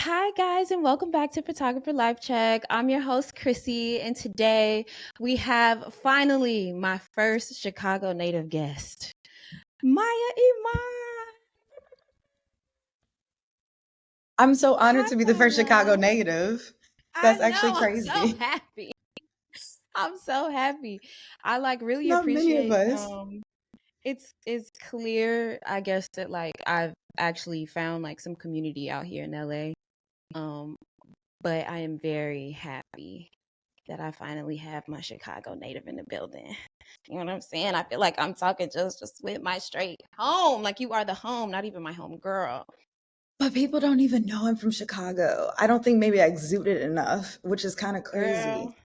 Hi, guys, and welcome back to Photographer Life Check. I'm your host, Chrissy, and today we have finally my first Chicago native guest, Maya Iman. I'm so Hi, honored to be the first Chicago Maya. native. I That's actually know, I'm so crazy. happy. I'm so happy. I really Not many of appreciate us. it's clear, I guess, that I've actually found some community out here in LA. Um, but I am very happy that I finally have my Chicago native in the building. You know what I'm saying? I feel like I'm talking just with my straight home. Like you are the home, not even my home girl. But people don't even know I'm from Chicago. I don't think maybe I exuded enough, which is kind of crazy. Girl.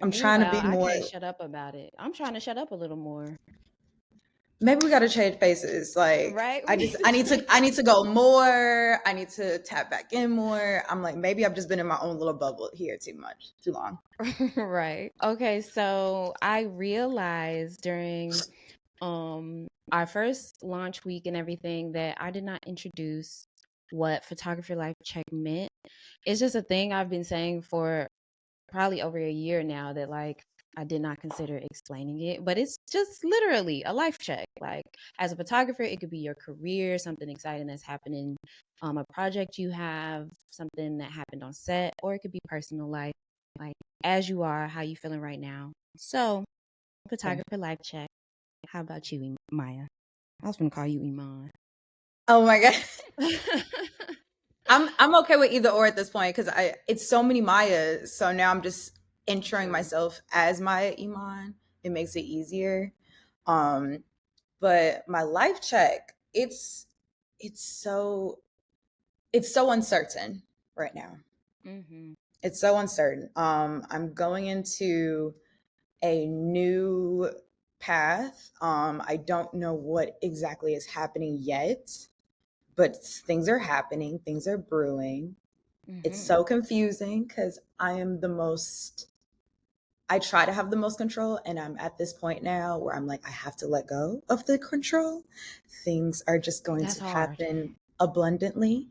I'm trying to be Meanwhile, I more. can't shut up about it. I'm trying to shut up a little more. Maybe we got to change faces. Like Right? I We just need to I need to change. I need to go more. I need to tap back in more. I'm like maybe I've just been in my own little bubble here too long. Right. Okay, so I realized during our first launch week and everything that I did not introduce what photography life check meant. It's just a thing I've been saying for probably over a year now that I did not consider explaining it, but it's just literally a life check. Like as a photographer, it could be your career, something exciting that's happening, a project you have, something that happened on set, or it could be personal life, like as you are, how you feeling right now. So, Okay. photographer life check. How about you, Maya? I was gonna call you Iman. Oh my god. I'm okay with either or at this point because I it's so many Mayas. So now I'm just entering True. myself as Maya Iman. It makes it easier. Um, but my life check, it's so it's so uncertain right now. Mm-hmm. It's so uncertain. I'm going into a new path. I don't know what exactly is happening yet, but things are happening, things are brewing. It's Mm-hmm. so confusing because I try to have the most control, and I'm at this point now where I'm like, I have to let go of the control. Things are just going That's to hard. happen abundantly.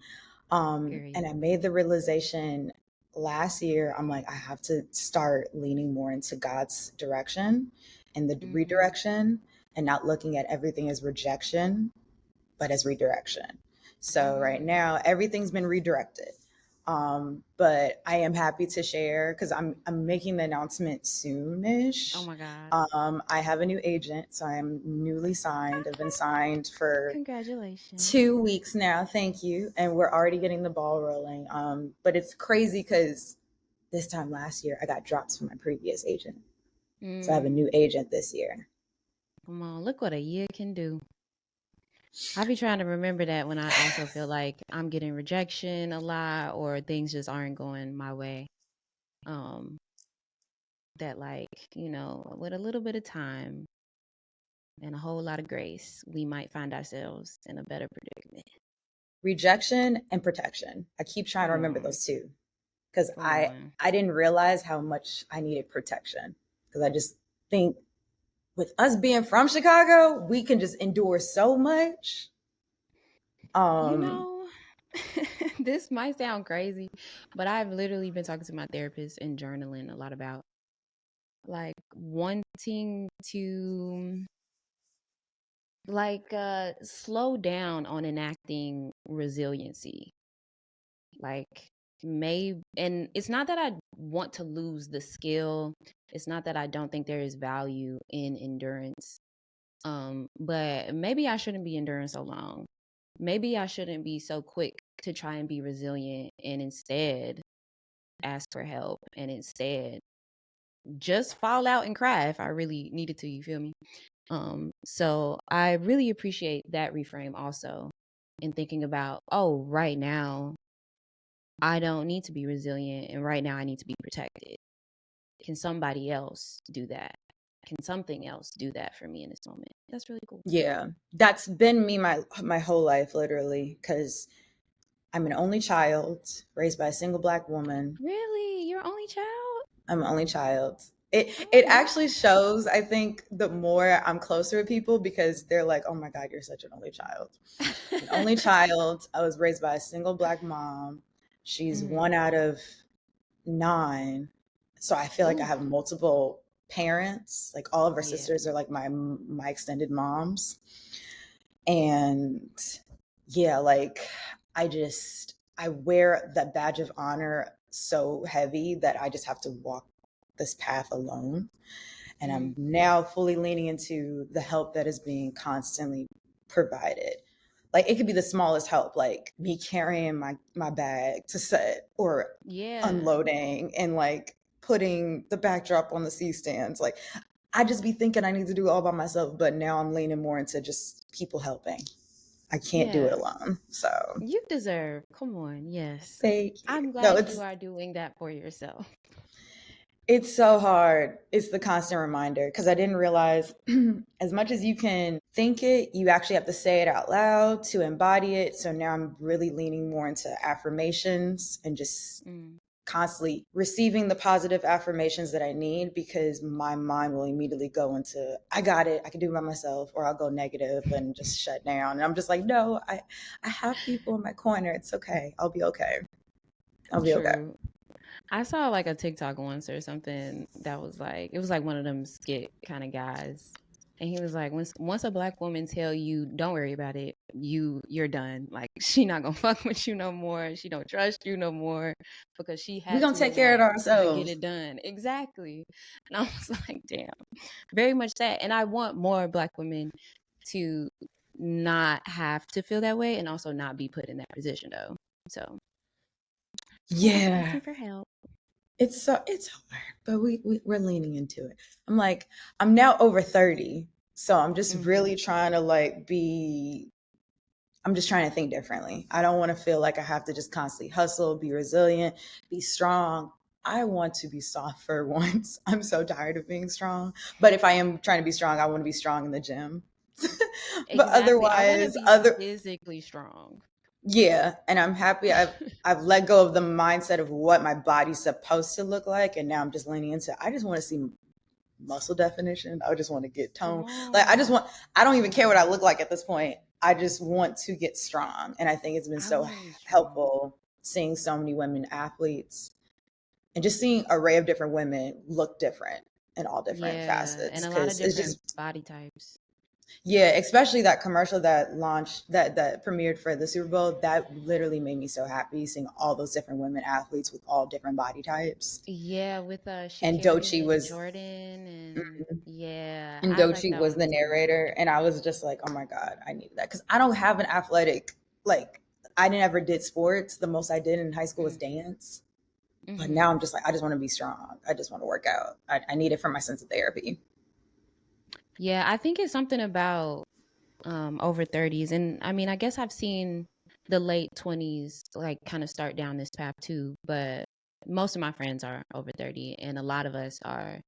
And Period. I made the realization last year, I'm like, I have to start leaning more into God's direction and the Mm-hmm. redirection and not looking at everything as rejection but as redirection. So right Mm. now, everything's been redirected. But I am happy to share because I'm making the announcement Oh soonish. my God. I have a new agent, so I am newly signed. I've been signed for Congratulations. 2 weeks now. Thank you, and we're already getting the ball rolling. But it's crazy because this time last year I got drops from my previous agent, so I have a new Mm. agent this year. Come on, look what a year can do. I be trying to remember that when I also feel like I'm getting rejection a lot or things just aren't going my way. Um, that with a little bit of time and a whole lot of grace, we might find ourselves in a better predicament. Rejection and protection. I keep trying to Come remember on. those two because Come I on. I didn't realize how much I needed protection because I just think with us being from Chicago, we can just endure so much. You Um, know, this might sound crazy, but I've literally been talking to my therapist and journaling a lot about wanting to slow down on enacting resiliency. Like may and it's not that I want to lose the skill. It's not that I don't think there is value in endurance. But maybe I shouldn't be enduring so long. Maybe I shouldn't be so quick to try and be resilient and instead ask for help and instead just fall out and cry if I really needed to, you feel me? So I really appreciate that reframe also in thinking about, oh, right now I don't need to be resilient and right now I need to be protected. Can somebody else do that? Can something else do that for me in this moment? That's really cool. yeah, that's been me my whole life, literally, because I'm an only child raised by a single black woman. Really? Your only child? I'm an only child. It Oh actually wow. shows, I think, the more I'm closer with people because they're like, "Oh my God, you're such an only child." I'm an only child. I was raised by a single black mom. She's Mhm. one out of 9. So I feel like I Ooh. have multiple parents. Like all of her Yeah. sisters are like my extended moms. And yeah, like I wear that badge of honor so heavy that I just have to walk this path alone. And I'm Mhm. now fully leaning into the help that is being constantly provided. Like it could be the smallest help, like me carrying my bag to set, or Yeah. unloading and like putting the backdrop on the C stands. Like I just be thinking I need to do it all by myself, but now I'm leaning more into just people helping. I can't do it Yeah. alone. So You deserve. Come on. Yes. thank you. I'm No, glad you are doing that for yourself. it's so hard. It's the constant reminder because I didn't realize as much as you can think it, you actually have to say it out loud to embody it. So now I'm really leaning more into affirmations and just Mm. constantly receiving the positive affirmations that I need, because my mind will immediately go into, I got it, I can do it by myself, or I'll go negative and just shut down. And I'm just like, no, I have people in my corner. It's okay. I'll be okay. I'll be okay. True. I saw like a TikTok once or something that was like it was like one of them skit kind of guys. And he was like, once a black woman tell you don't worry about it, you're done. Like she not gonna fuck with you no more. She don't trust you no more because she We're had going to to take care of enact the get ourselves. it done. Exactly. And I was like, damn. Very much that. And I want more black women to not have to feel that way and also not be put in that position though. So yeah, Yeah. asking for help. It's hard, but we're leaning into it. I'm like, I'm now over 30, so I'm just Hmm. really trying to like be. I'm just trying to think differently. I don't want to feel like I have to just constantly hustle, be resilient, be strong. I want to be soft for once. I'm so tired of being strong. But if I am trying to be strong, I want to be strong in the gym. But Exactly. I want to otherwise, be physically strong. yeah, and I'm happy I've let go of the mindset of what my body's supposed to look like, and now I'm just leaning into, I just want to see muscle definition. I just want to get Come tone. Like on. I don't even care what I look like at this point. I just want to get strong. And I think it's been I so want to be strong. helpful seeing so many women athletes and just seeing an array of different women look different in all different Yeah, facets. and a lot of Cause it's different just, body types. yeah, especially that commercial that launched, that premiered for the Super Bowl, that literally made me so happy seeing all those different women athletes with all different body types. Yeah, with And Shakari Dochi and was Jordan and yeah, and I like Dochi that was one the too. narrator, and I was just like, "Oh my god, I needed that," because I don't have an athletic, like I never did sports. The most I did in high school was Mm. dance, but now Hmm. I'm just like, I just want to be strong. I just want to work out. I need it for my sense of therapy. Yeah, I think it's something about over 30s, and I mean, I guess I've seen the late 20s like kind of start down this path too, but most of my friends are over 30 and a lot of us are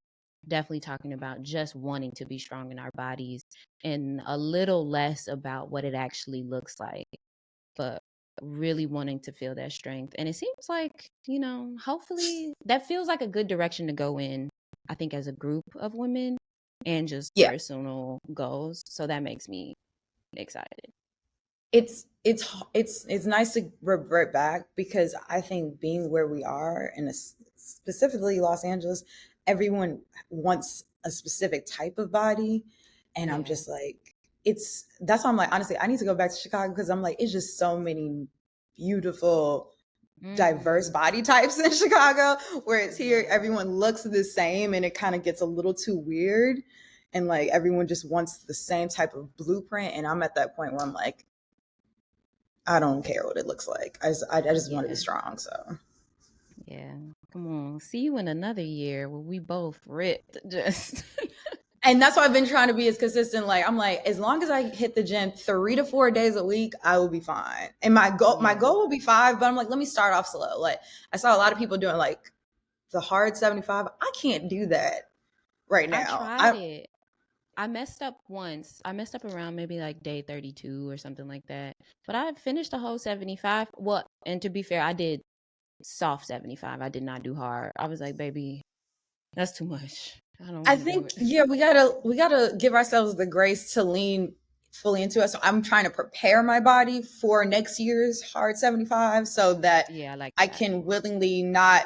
definitely talking about just wanting to be strong in our bodies and a little less about what it actually looks like, but really wanting to feel that strength. And it seems like, hopefully that feels like a good direction to go in, I think, as a group of women and just Yeah, personal goals. So that makes me excited. it's nice to revert back, because I think being where we are, and specifically Los Angeles, everyone wants a specific type of body, and I'm Yeah. just like, it's that's why I'm like, honestly, I need to go back to Chicago, because I'm like, it's just so many beautiful, diverse Mhm. body types in Chicago, whereas here Yeah. everyone looks the same, and it kind of gets a little too weird, and like everyone just wants the same type of blueprint, and I'm at that point where I'm like, I don't care what it looks like. I just want to be Yeah. strong. So, Yeah. Come on. See you in another year where we both ripped. Just and that's why I've been trying to be as consistent. Like I'm like, as long as I hit the gym 3 to 4 days a week, I will be fine. And my yeah. goal will be 5. But I'm like, let me start off slow. Like I saw a lot of people doing like the hard 75. I can't do that right I now. tried it. I messed up once. I messed up around maybe like day 32 or something like that. But I finished the whole 75. Well, and to be fair, I did soft 75. I did not do hard. I was like, baby, that's too much. I don't I want to do think, it. yeah, we gotta give ourselves the grace to lean. fully into it. So I'm trying to prepare my body for next year's hard 75 so that Yeah, I like I that. can willingly not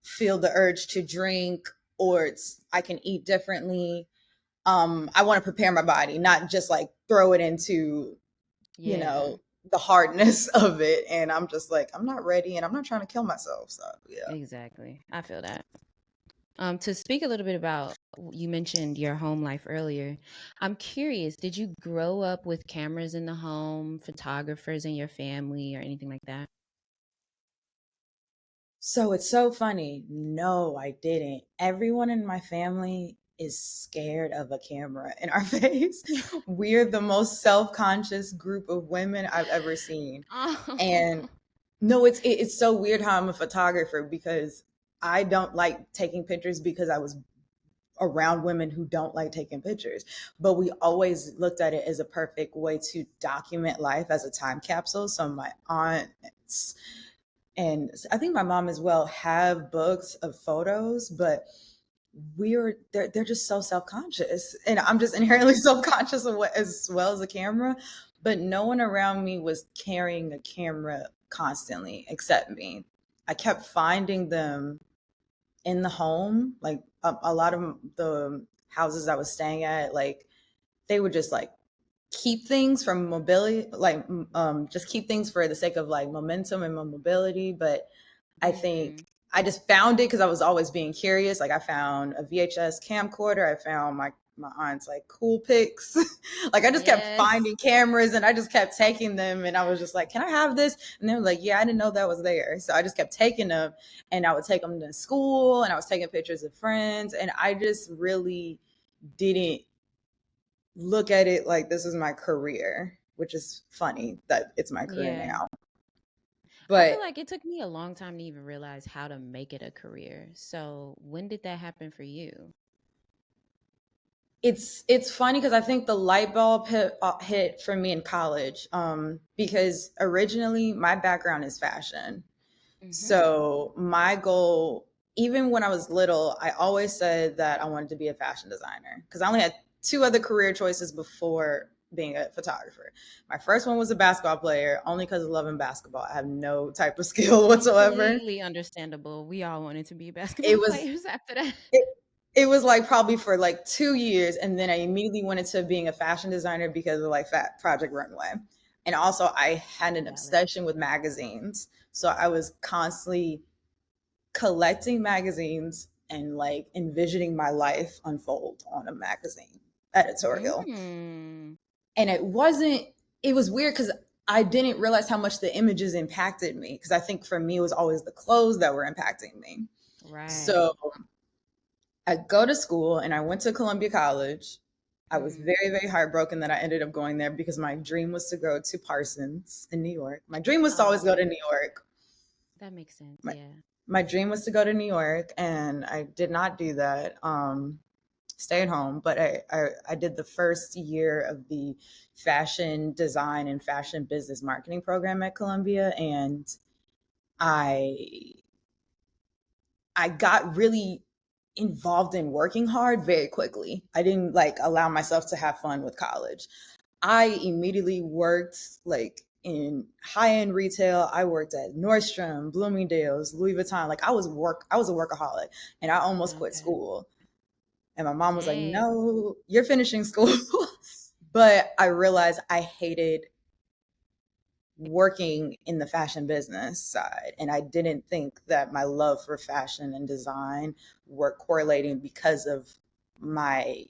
feel the urge to drink, or I can eat differently. I want to prepare my body, not just like throw it into, you Yeah, know, the hardness of it. And I'm just like, I'm not ready and I'm not trying to kill myself. So yeah. exactly. I feel that. To speak a little bit about, you mentioned your home life earlier. I'm curious, did you grow up with cameras in the home, photographers in your family, or anything like that? So it's so funny. No, I didn't. Everyone in my family is scared of a camera in our face. We're the most self-conscious group of women I've ever seen. And Oh, no, it's so weird how I'm a photographer, because I don't like taking pictures because I was around women who don't like taking pictures. But we always looked at it as a perfect way to document life as a time capsule. So my aunts, and I think my mom as well, have books of photos, but they're just so self-conscious, and I'm just inherently self-conscious of what, as well as a camera. But no one around me was carrying a camera constantly except me. I kept finding them in the home, like a lot of the houses I was staying at, like they would just like keep things from mobility, like just keep things for the sake of like momentum and mobility. But I think mm, I just found it because I was always being curious. Like I found a VHS camcorder. I found my aunt's like cool pics. Like I just kept yes. finding cameras and I just kept taking them. And I was just like, "Can I have this?" And they were like, "Yeah, I didn't know that was there." So I just kept taking them, and I would take them to school, and I was taking pictures of friends, and I just really didn't look at it like this is my career, which is funny that it's my career Yeah. now. I feel But like it took me a long time to even realize how to make it a career. So, when did that happen for you? it's funny because I think the light bulb hit for me in college, because originally my background is fashion. Hmm. So my goal, even when I was little, I always said that I wanted to be a fashion designer, because I only had two other career choices before being a photographer. My first one was a basketball player, only because of loving basketball. I have no type of skill whatsoever. Completely understandable. We all wanted to be basketball It was players after that. it, it was like probably for like 2 years, and then I immediately went into being a fashion designer because of like Fat Project Runway. And also I had an Valid. obsession with magazines. So I was constantly collecting magazines and like envisioning my life unfold on a magazine editorial. Mm, And it was weird because I didn't realize how much the images impacted me, because I think for me it was always the clothes that were impacting me. right. So I go to school and I went to Columbia College. I was Mm. very, very heartbroken that I ended up going there, because my dream was to go to Parsons in New York. My dream was to always go to Oh, New York. that makes sense. My Yeah. my dream was to go to New York, and I did not do that. Stayed home, but I did the first year of the fashion design and fashion business marketing program at Columbia, and I I got really involved in working hard very quickly. I didn't like allow myself to have fun with college. I immediately worked like in high-end retail. I worked at Nordstrom, Bloomingdale's, Louis Vuitton. Like I was a workaholic, and I almost quit Okay. school. And my mom was like, Dang. "No, you're finishing school." But I realized I hated working in the fashion business side, and I didn't think that my love for fashion and design were correlating because of my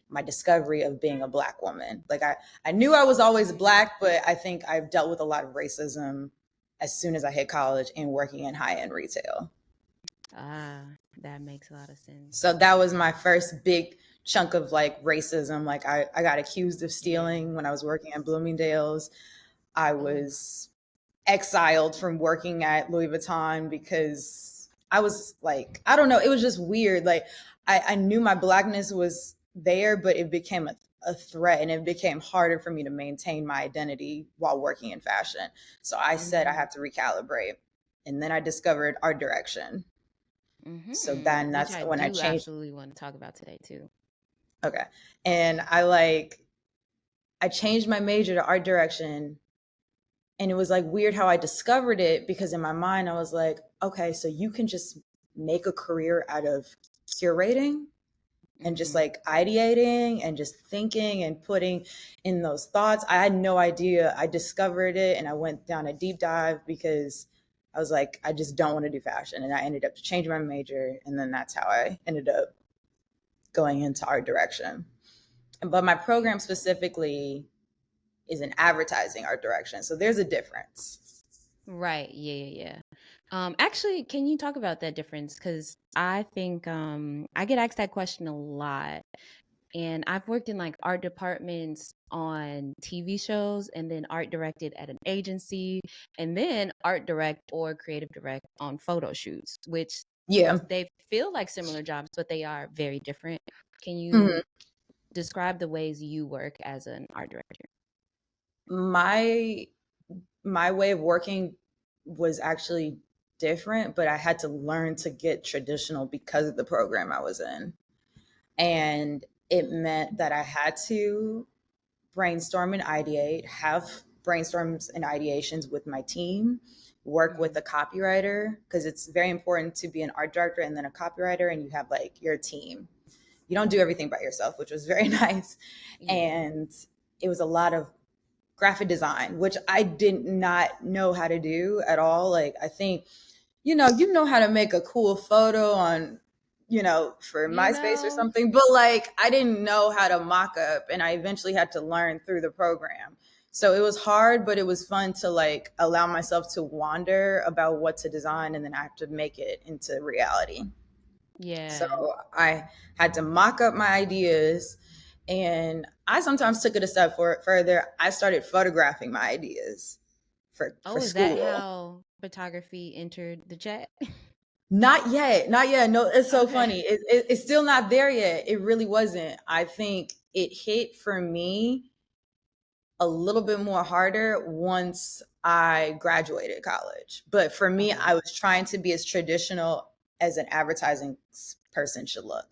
my discovery of being a black woman. Like I knew I was always Mm. black, but I think I've dealt with a lot of racism as soon as I hit college and working in high-end retail. Ah, that makes a lot of sense. So that was my first big chunk of like racism. Like I got accused of Yeah. stealing when I was working at Bloomingdale's. I Oh, was exiled from working at Louis Vuitton because I was like, I don't know, it was just weird. Like I knew my blackness was there, but it became a threat, and it became harder for me to maintain my identity while working in fashion. So I said I mm-hmm. have to recalibrate. And then I discovered art direction. So Mm-hmm. then Which that's I when I do changed. absolutely want to talk about today too. Okay. And I like I changed my major to art direction. And it was like weird how I discovered it, because in my mind I was like, okay, so you can just make a career out of curating and just Mhm. like ideating and just thinking and putting in those thoughts. I had no idea. I discovered it and I went down a deep dive because I was like, I just don't want to do fashion. And I ended up changing my major. And then that's how I ended up going into art direction. But my program specifically is in advertising art direction. So there's a difference. Right. Yeah, yeah, yeah. Actually, can you talk about that difference? Because I think I get asked that question a lot. And I've worked in like art departments on TV shows and then art directed at an agency and then art direct or creative direct on photo shoots, which Yeah. they feel like similar jobs, but they are very different. Can Mhm. you describe the ways you work as an art director? My my way of working was actually different, but I had to learn to get traditional because of the program I was in. And it meant that I had to brainstorm and ideate, have brainstorms and ideations with my team, work with Hmm. a copywriter, because it's very important to be an art director and then a copywriter, and you have like your team. You don't do everything by yourself, which was very nice. Yeah. And it was a lot of graphic design, which I did not know how to do at all. Like, I think, you know how to make a cool photo on, for You MySpace or know? something, but like I didn't know how to mock up, and I eventually had to learn through the program. So it was hard, but it was fun to like allow myself to wander about what to design, and then I have to make it into reality. So Yeah. I had to mock up my ideas, and I sometimes took it a step further. I started photographing my ideas for Oh, is that school. how photography entered the chat? Not yet, not yet. No, it's so Okay. funny. It's still not there yet. It really wasn't. I think it hit for me a little bit more harder once I graduated college. But for me, Okay. I was trying to be as traditional as an advertising person should look.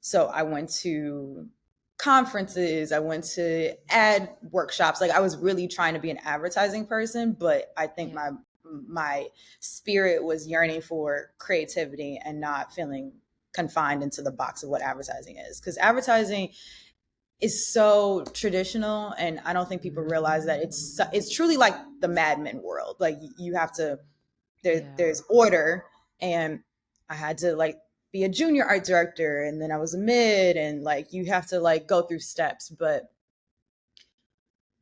So I went to conferences, I went to ad workshops. Like, I was really trying to be an advertising person, but I think Yeah. my spirit was yearning for creativity and not feeling confined into the box of what advertising is. Because advertising is so traditional, and I don't think people realize that it's truly like the Mad Men world. Like, you have to, Yeah. there's order, and I had to like be a junior art director, and then I was a mid, and like you have to like go through steps. But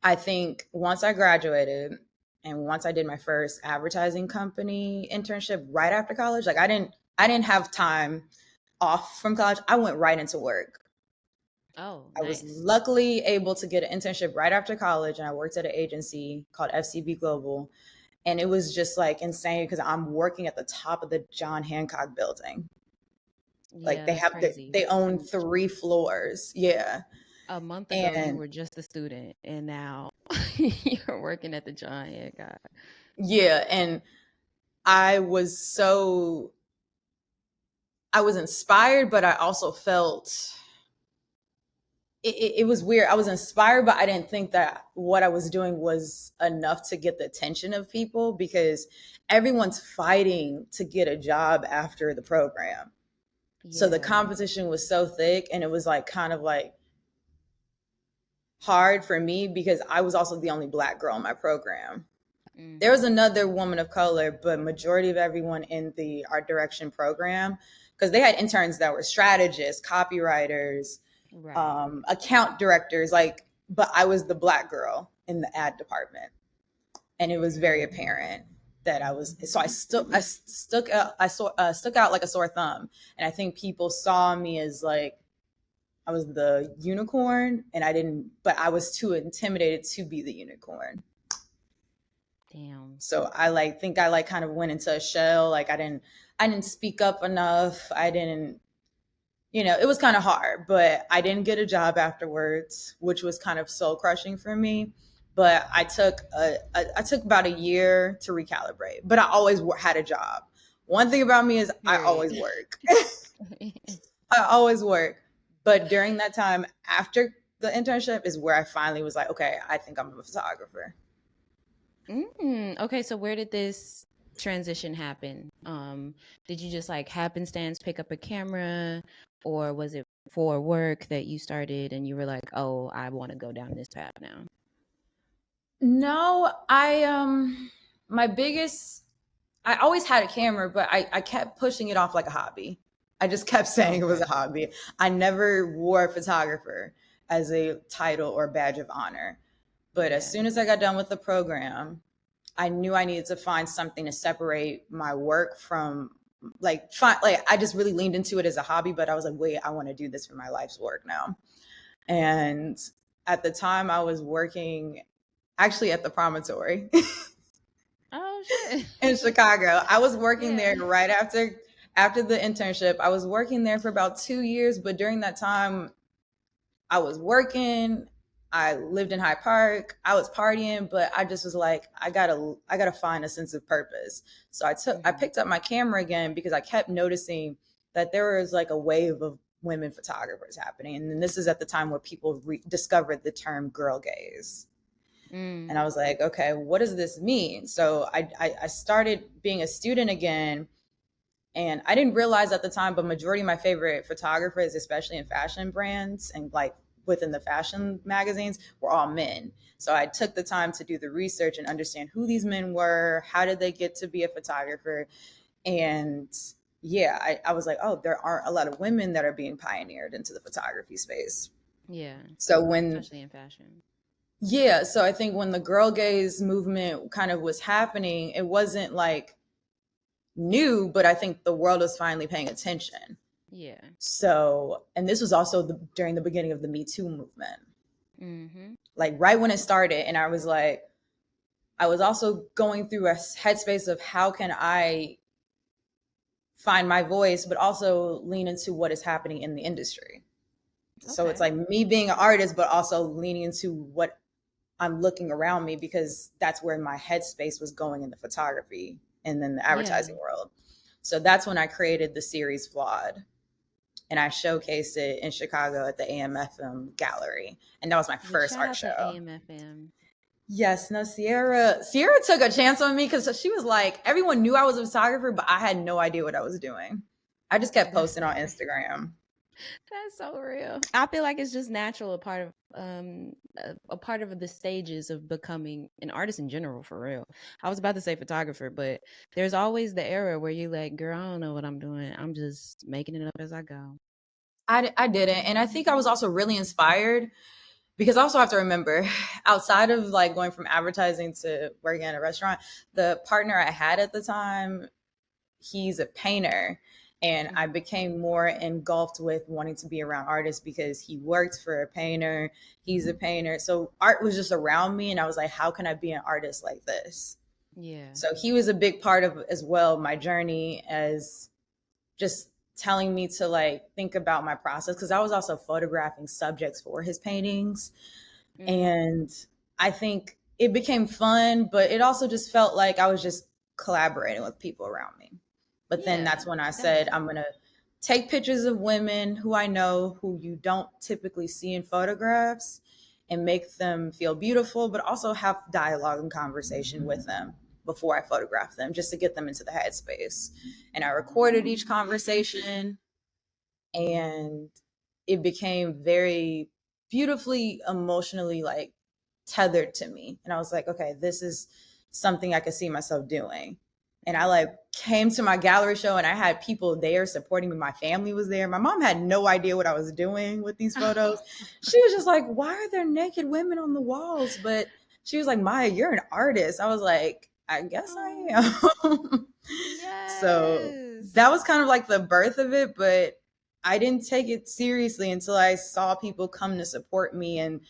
I think once I graduated and once I did my first advertising company internship right after college, like I didn't have time off from college. I went right into work. Oh, I was nice. luckily able to get an internship right after college, and I worked at an agency called FCB Global. And it was just like insane because I'm working at the top of the John Hancock building. Like, Yeah, they that's have crazy. they own 3 floors. Yeah. A month ago, you And were just a student, and now you're working at the John Hancock. yeah, and I was so I was inspired, but I also felt it was weird. I was inspired, but I didn't think that what I was doing was enough to get the attention of people, because everyone's fighting to get a job after the program. So the Yeah. competition was so thick, and it was like kind of like hard for me because I was also the only Black girl in my program. There was Hmm. another woman of color, but majority of everyone in the art direction program, because they had interns that were strategists, copywriters, Right. account directors, like, but I was the Black girl in the ad department, and it was very apparent that I was. So I stuck out like a sore thumb, and I think people saw me as like I was the unicorn, and I didn't, but I was too intimidated to be the unicorn. Damn. So I like think I like kind of went into a shell. Like, I didn't speak up enough. I didn't, it was kind of hard, but I didn't get a job afterwards, which was kind of soul crushing for me. But I took about a year to recalibrate, but I always had a job. One thing about me is I Period. always work. I always work. But during that time after the internship is where I finally was like, okay, I think I'm a photographer. Okay, so where did this transition happen? Did you just like happenstance pick up a camera, or was it for work that you started and you were like, "Oh, I want to go down this path now"? No, my biggest I always had a camera, but I kept pushing it off like a hobby. I just kept saying it was a Okay. hobby. I never wore photographer as a title or badge of honor. But as Yeah. soon as I got done with the program, I knew I needed to find something to separate my work from like I just really leaned into it as a hobby, but I was like, wait, I want to do this for my life's work now. And at the time I was working actually at the promontory Oh shit. in Chicago. I was working Yeah. there right after the internship. I was working there for about 2 years, but during that time I was working. I lived in Hyde Park. I was partying, but I just was like, I gotta find a sense of purpose. So I Hmm. picked up my camera again because I kept noticing that there was like a wave of women photographers happening, and then this is at the time where people discovered the term girl gaze. And Mm. I was like, okay, what does this mean? So I started being a student again, and I didn't realize at the time, but majority of my favorite photographers, especially in fashion brands and like within the fashion magazines, were all men. So I took the time to do the research and understand who these men were, how did they get to be a photographer, and yeah, I was like, oh, there aren't a lot of women that are being pioneered into the photography space. Yeah. So when Especially in fashion. yeah, so I think when the girl gaze movement kind of was happening, it wasn't like new, but I think the world was finally paying attention. Yeah. So, and this was also during the beginning of the Me Too movement, Mm-hmm. like right when it started. And I was like, I was also going through a headspace of how can I find my voice, but also lean into what is happening in the industry. So it's Okay. like me being an artist, but also leaning into what I'm looking around me because that's where my headspace was going in the photography and then the Yeah. advertising world. So that's when I created the series Flawed, and I showcased it in Chicago at the AMFM gallery. And that was my Yeah. first Shout art out to show. AMFM. Yes, no, Sierra took a chance on me because she was like, everyone knew I was a photographer, but I had no idea what I was doing. I just kept That's posting on hilarious. Instagram. That's so real. I feel like it's just natural, a part of the stages of becoming an artist in general, for real. I was about to say photographer, but there's always the era where you're like, girl, I don't know what I'm doing. I'm just making it up as I go. I didn't. And I think I was also really inspired because I also have to remember outside of like going from advertising to working at a restaurant, the partner I had at the time, he's a painter, and I Hmm. became more engulfed with wanting to be around artists because he worked for a painter, he's a painter, so art was just around me, and I was like, how can I be an artist like this? Yeah. So he was a big part of as well my journey as just telling me to like think about my process because I was also photographing subjects for his paintings. Mm. And I think it became fun, but it also just felt like I was just collaborating with people around me. But then Yeah. that's when I That makes said, I'm sense. going to take pictures of women who I know who you don't typically see in photographs and make them feel beautiful, but also have dialogue and conversation with them before I photograph them just to get them into the headspace. And I recorded each conversation, and it became very beautifully emotionally like tethered to me, and I was like, okay, this is something I could see myself doing. And I like came to my gallery show and I had people there supporting me. My family was there. My mom had no idea what I was doing with these photos. She was just like, why are there naked women on the walls? But she was like, Maya, you're an artist. I was like, I guess Oh, I am. So yes. that was kind of like the birth of it, but I didn't take it seriously until I saw people come to support me and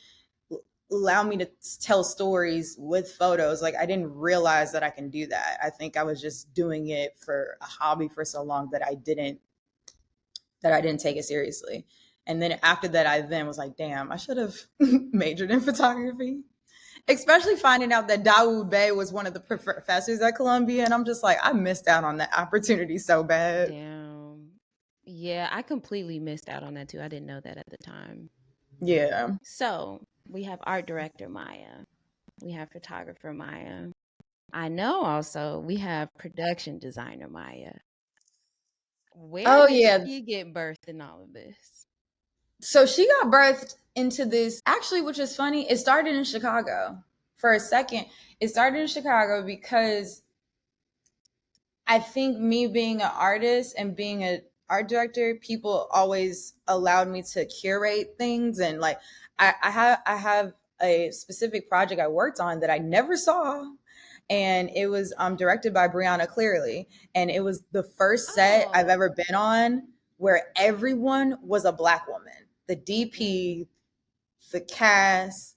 allow me to tell stories with photos. Like I didn't realize that I can do that. I think I was just doing it for a hobby for so long that I didn't take it seriously. And then after that, I then was like, damn, I should have majored in photography. Especially finding out that Dawood Bey was one of the professors at Columbia. And I'm just like, I missed out on that opportunity so bad. Damn. Yeah, I completely missed out on that too. I didn't know that at the time. Yeah. So we have art director Maya, we have photographer Maya. I know also we have production designer Maya. Where Oh did yeah. she get birthed in all of this? So she got birthed into this, actually, which is funny. It started in Chicago for a second. It started in Chicago because I think me being an artist and being an art director, people always allowed me to curate things, and like I have a specific project I worked on that I never saw, and it was directed by Brianna Clearly, and it was the first set I've Oh. ever been on where everyone was a Black woman. The Mm, DP, the cast,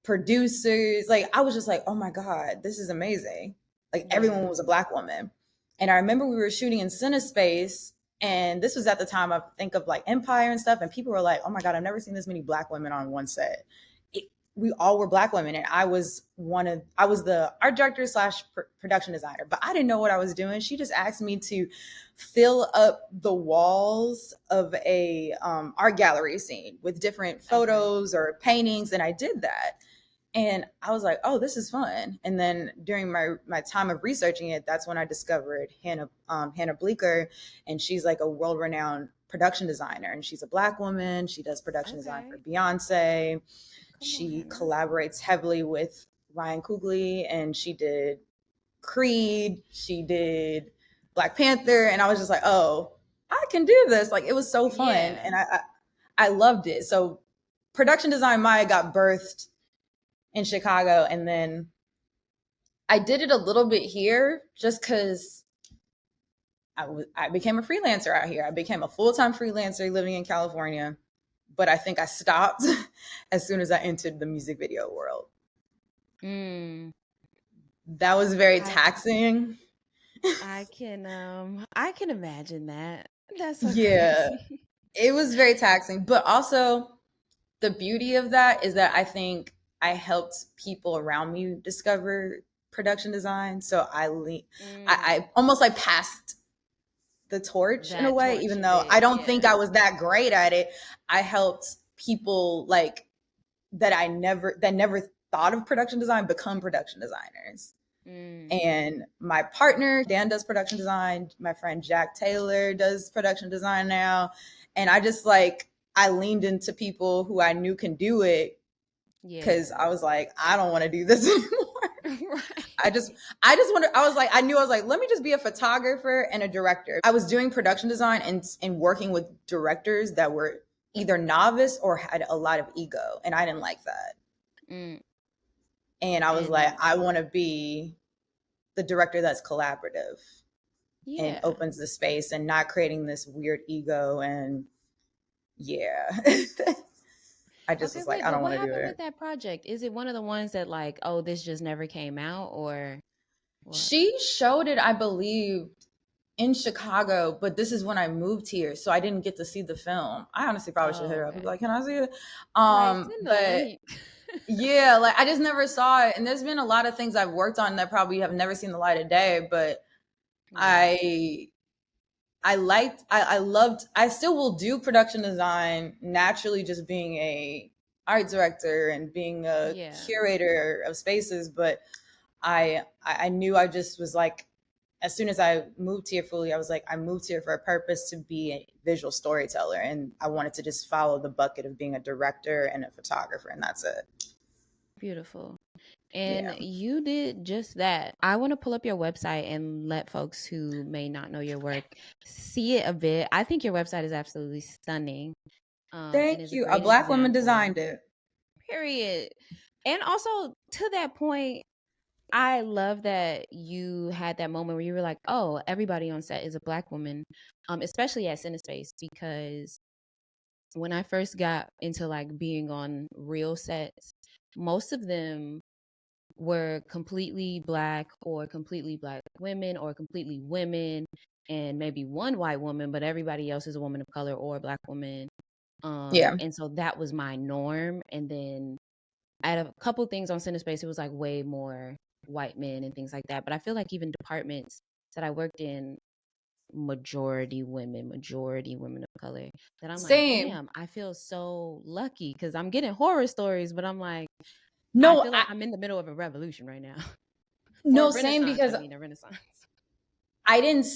producers. Like I was just like, oh my God, this is amazing. Like yeah. everyone was a Black woman. And I remember we were shooting in Cinespace, and this was at the time I think of like Empire and stuff, and people were like, oh my God, I've never seen this many Black women on one set. It, we all were Black women, and I was the art director slash production designer, but I didn't know what I was doing. She just asked me to fill up the walls of a art gallery scene with different Okay. photos or paintings, and I did that. And I was like, oh, this is fun. And then during my time of researching it, that's when I discovered Hannah Bleeker, and she's like a world renowned production designer, and she's a Black woman. She does production design for Okay. Beyonce. Come on, She Hannah. collaborates heavily with Ryan Coogler, and she did Creed. She did Black Panther, and I was just like, oh, I can do this. Like it was so fun, Yeah. and I loved it. So production design Maya got birthed in Chicago. And then I did it a little bit here just because I became a freelancer out here. I became a full time freelancer living in California. But I think I stopped as soon as I entered the music video world. Mm. That was very I taxing. I can imagine that. That's so Yeah, crazy. it was very taxing. But also, the beauty of that is that I think I helped people around me discover production design. So Mm. I almost like passed the torch in a That way, torch even a though bit. I don't think Yeah. I was that great at it. I helped people like that never thought of production design become production designers. Mm. And my partner, Dan, does production design. My friend Jack Taylor does production design now. And I just like, I leaned into people who I knew can do it because Yeah. I was like, I don't want to do this anymore. I just Right. I just wonder I was like, let me just be a photographer and a director. I was doing production design and working with directors that were either novice or had a lot of ego, and I didn't like that. Mm. And I was like, And I want to be the director that's collaborative and yeah. opens the space and not creating this weird ego, and yeah. I just Okay, was like, wait, I but don't what want to do happened with it. that project? Is it one of the ones that like, oh, this just never came out or what? She showed it, I believe, in Chicago, but this is when I moved here, so I didn't get to see the film. I honestly probably should hit Oh, her up and be okay. like, "Can I see it?" Right, send the But link. yeah, like I just never saw it, and there's been a lot of things I've worked on that probably have never seen the light of day. But Yeah. I I loved, I still will do production design naturally, just being a art director and being a Yeah. curator of spaces. But I knew I just was like, as soon as I moved here fully, I was like, I moved here for a purpose, to be a visual storyteller, and I wanted to just follow the bucket of being a director and a photographer, and that's it. Beautiful. And Yeah. you did just that. I want to pull up your website and let folks who may not know your work see it a bit. I think your website is absolutely stunning. And Thank is a you. A great black woman example. designed it. Period. And also to that point, I love that you had that moment where you were like, "Oh, everybody on set is a black woman," especially at CineSpace because when I first got into like being on real sets, most of them were completely black or completely black women or completely women and maybe one white woman, but everybody else is a woman of color or a black woman. Yeah. And so that was my norm. And then at a couple things on CineSpace, it was like way more white men and things like that. But I feel like even departments that I worked in, majority women of color, that I'm like, Same. damn, I feel so lucky because I'm getting horror stories, but I'm like, I No, feel like I'm in the middle of a revolution right now. Or a no, same renaissance, because I mean, a renaissance. I didn't.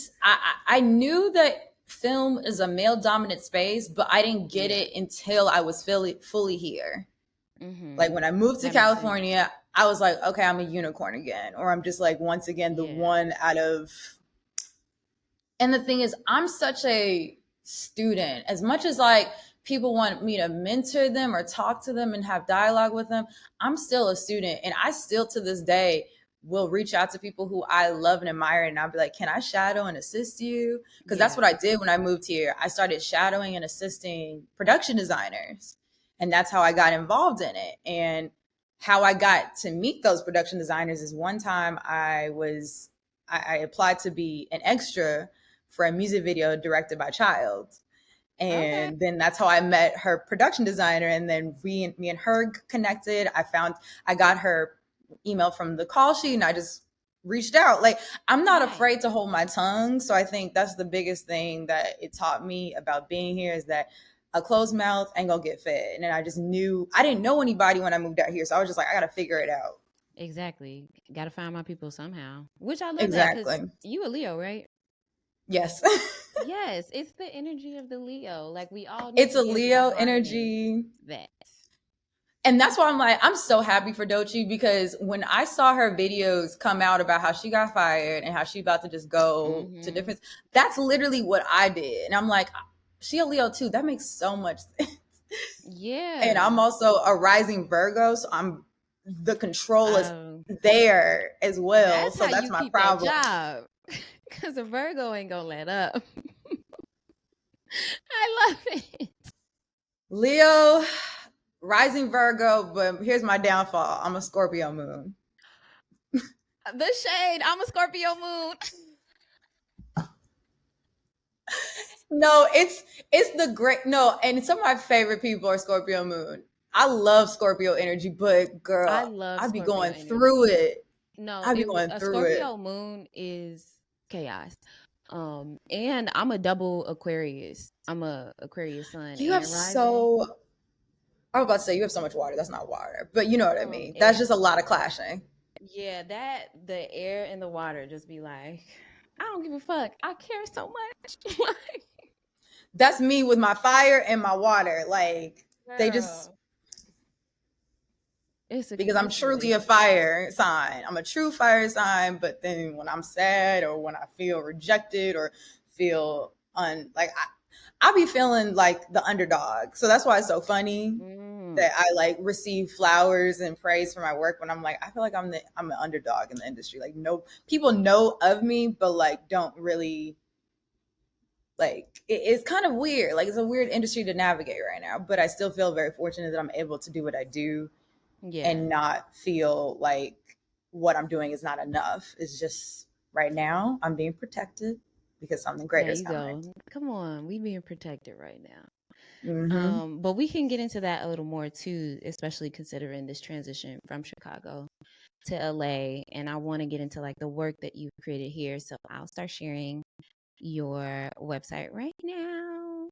I knew that film is a male dominant space, but I didn't get Yeah. it until I was fully here. Mm-hmm. Like when I moved to That makes sense. California, I was like, okay, I'm a unicorn again, or I'm just like once again the Yeah. one out of. And the thing is, I'm such a student. As much as like people want me to mentor them or talk to them and have dialogue with them, I'm still a student. And I still to this day will reach out to people who I love and admire. And I'll be like, can I shadow and assist you? Because that's Yeah. what I did when I moved here. I started shadowing and assisting production designers. And that's how I got involved in it. And how I got to meet those production designers is one time I applied to be an extra for a music video directed by Child. Okay. And then that's how I met her production designer. And then me and her connected. I got her email from the call sheet and I just reached out. Like, I'm not Nice. afraid to hold my tongue. So I think that's the biggest thing that it taught me about being here is that a closed mouth ain't gonna get fed. And then I just knew I didn't know anybody when I moved out here. So I was just like, I gotta figure it out. Exactly. Got to find my people somehow. Which I love that because Exactly. you a Leo, right? Yes. Yes, it's the energy of the Leo. Like we all need It's to a be able to Leo harness energy. that. And that's why I'm like, I'm so happy for Doechii because when I saw her videos come out about how she got fired and how she about to just go to Mm-hmm. different, that's literally what I did. And I'm like, she a Leo too. That makes so much sense. And Yeah. I'm also a rising Virgo, so I'm the control is Um, there as well. that's So how that's you my keep that problem. job. Cause a Virgo ain't gonna let up. I love it. Leo, rising Virgo, but here's my downfall. I'm a Scorpio moon. The shade. I'm a Scorpio moon. No, it's the great no, and some of my favorite people are Scorpio moon. I love Scorpio energy, but I girl, love I be Scorpio going through energy. it. No, I be it going a through it. Scorpio moon is chaos. And I'm a double Aquarius. I'm a Aquarius sun You have and rising. so I was about to say you have so much water. That's not water, but you know what I mean. That's Air. just a lot of clashing. Yeah, that the air and the water just be like, I don't give a fuck. I care so much. Like, That's me with my fire and my water. Like they just girl, it's a because I'm it's a truly a relationship. fire sign. I'm a true fire sign, but then when I'm sad or when I feel rejected or feel like I be feeling like the underdog. So that's why it's so funny Mm, that I like receive flowers and praise for my work when I'm like I feel like I'm an underdog in the industry. Like no people know of me, but like don't really like it's kind of weird. Like it's a weird industry to navigate right now, but I still feel very fortunate that I'm able to do what I do yeah, and not feel like what I'm doing is not enough. It's just right now I'm being protected because something greater there is you coming. go. Come on, we being protected right now. Mm-hmm. But we can get into that a little more too, especially considering this transition from Chicago to LA. And I want to get into like the work that you've created here. So I'll start sharing your website right now.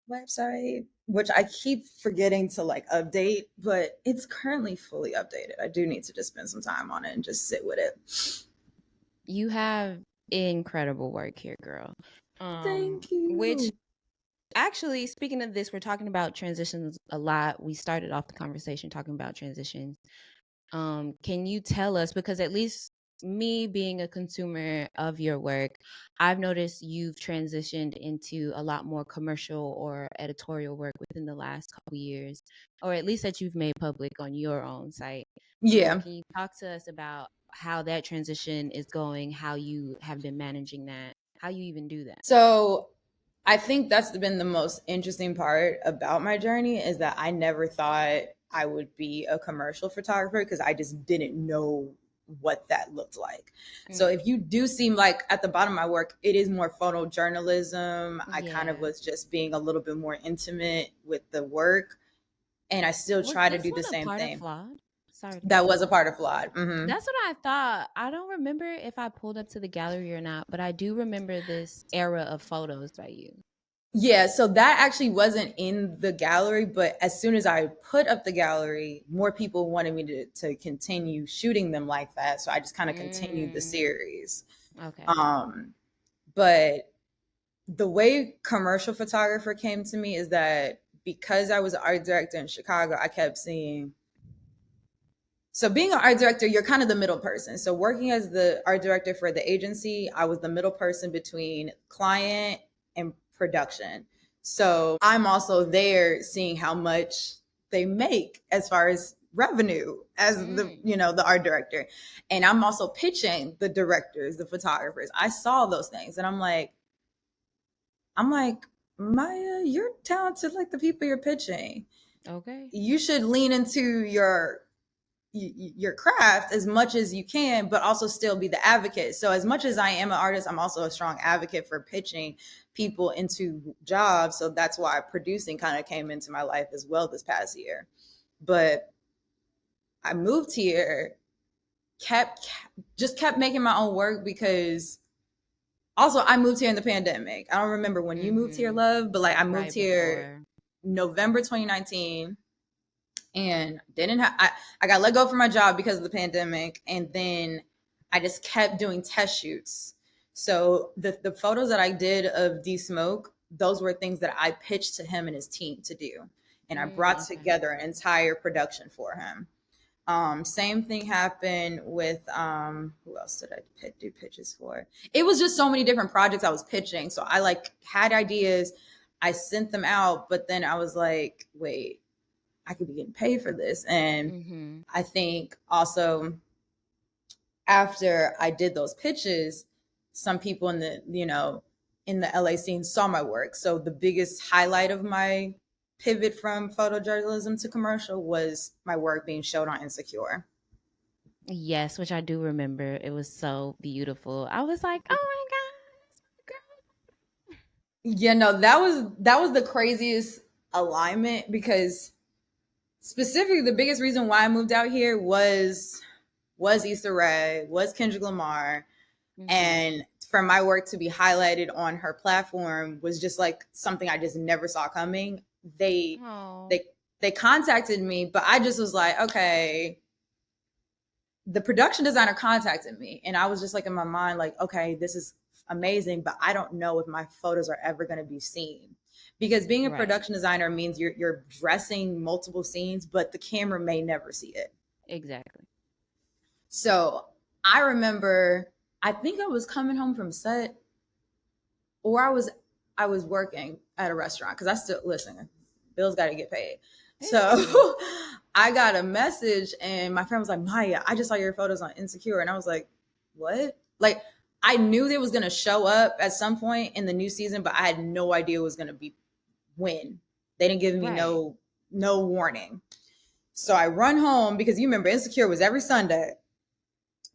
Website, which I keep forgetting to like update, but it's currently fully updated. I do need to just spend some time on it and just sit with it. You have incredible work here, girl. Thank Which you. actually, speaking of this, we're talking about transitions a lot. We started off the conversation talking about transitions. Can you tell us, because at least me being a consumer of your work, I've noticed you've transitioned into a lot more commercial or editorial work within the last couple years, or at least that you've made public on your own site. So Yeah. can you talk to us about how that transition is going, how you have been managing that, how you even do that? So I think that's been the most interesting part about my journey is that I never thought I would be a commercial photographer because I just didn't know what that looked like. So Mm. if you do seem like at the bottom of my work, it is more photojournalism. I kind of Yeah. was just being a little bit more intimate with the work and I still Was try to this do the one a same part of thing. Flawed? Sorry to cut That you was a off. part of Flawed. Hmm. That's what I thought. I don't remember if I pulled up to the gallery or not, but I do remember this era of photos by you. Yeah, so that actually wasn't in the gallery, but as soon as I put up the gallery, more people wanted me to continue shooting them like that. So I just kind of continued the Mm, series. okay. Um, but the way commercial photographer came to me is that because I was an art director in Chicago, I kept seeing. So being an art director, you're kind of the middle person. So working as the art director for the agency, I was the middle person between client and production. So I'm also there seeing how much they make as far as revenue as the Mm, the art director, and I'm also pitching the directors, the photographers. I saw those things and I'm like, Maya, you're talented like the people you're pitching. okay. You should lean into your craft as much as you can, but also still be the advocate. So as much as I am an artist, I'm also a strong advocate for pitching people into jobs. So that's why producing kind of came into my life as well this past year. But I moved here, kept just kept making my own work because also I moved here in the pandemic. I don't remember when you moved here, Mm-hmm. love, but like I moved Right here before. November 2019 and didn't have I got let go from my job because of the pandemic, and then I just kept doing test shoots. So the photos that I did of D Smoke, those were things that I pitched to him and his team to do, and I brought Okay. together an entire production for him. Same thing happened with who else did I do pitches for? It was just so many different projects I was pitching. So I like had ideas, I sent them out, but then I was like, wait, I could be getting paid for this. And Mm-hmm. I think also after I did those pitches, some people in the LA scene saw my work. So the biggest highlight of my pivot from photojournalism to commercial was my work being showed on Insecure. Yes, which I do remember. It was so beautiful. I was like, oh my Yeah, no, that was the craziest alignment because specifically the biggest reason why I moved out here was Issa Rae, was Kendrick Lamar, God. Mm-hmm. and for my work to be highlighted on her platform was just like something I just never saw coming. They Oh, they they contacted me, but I just was like, okay. The production designer contacted me, and I was just like in my mind, like, okay, this is amazing, but I don't know if my photos are ever going to be seen. Because being a right. production designer means you're dressing multiple scenes, but the camera may never see it. Exactly. So I remember, I think I was coming home from set, or I was working at a restaurant because I still listen. Bills got to get paid. So Hey. I got a message, and my friend was like, "Maya, I just saw your photos on Insecure," and I was like, "What?" Like I knew they was gonna show up at some point in the new season, but I had no idea it was gonna be when. They didn't give me Right. no warning. So I run home because you remember Insecure was every Sunday.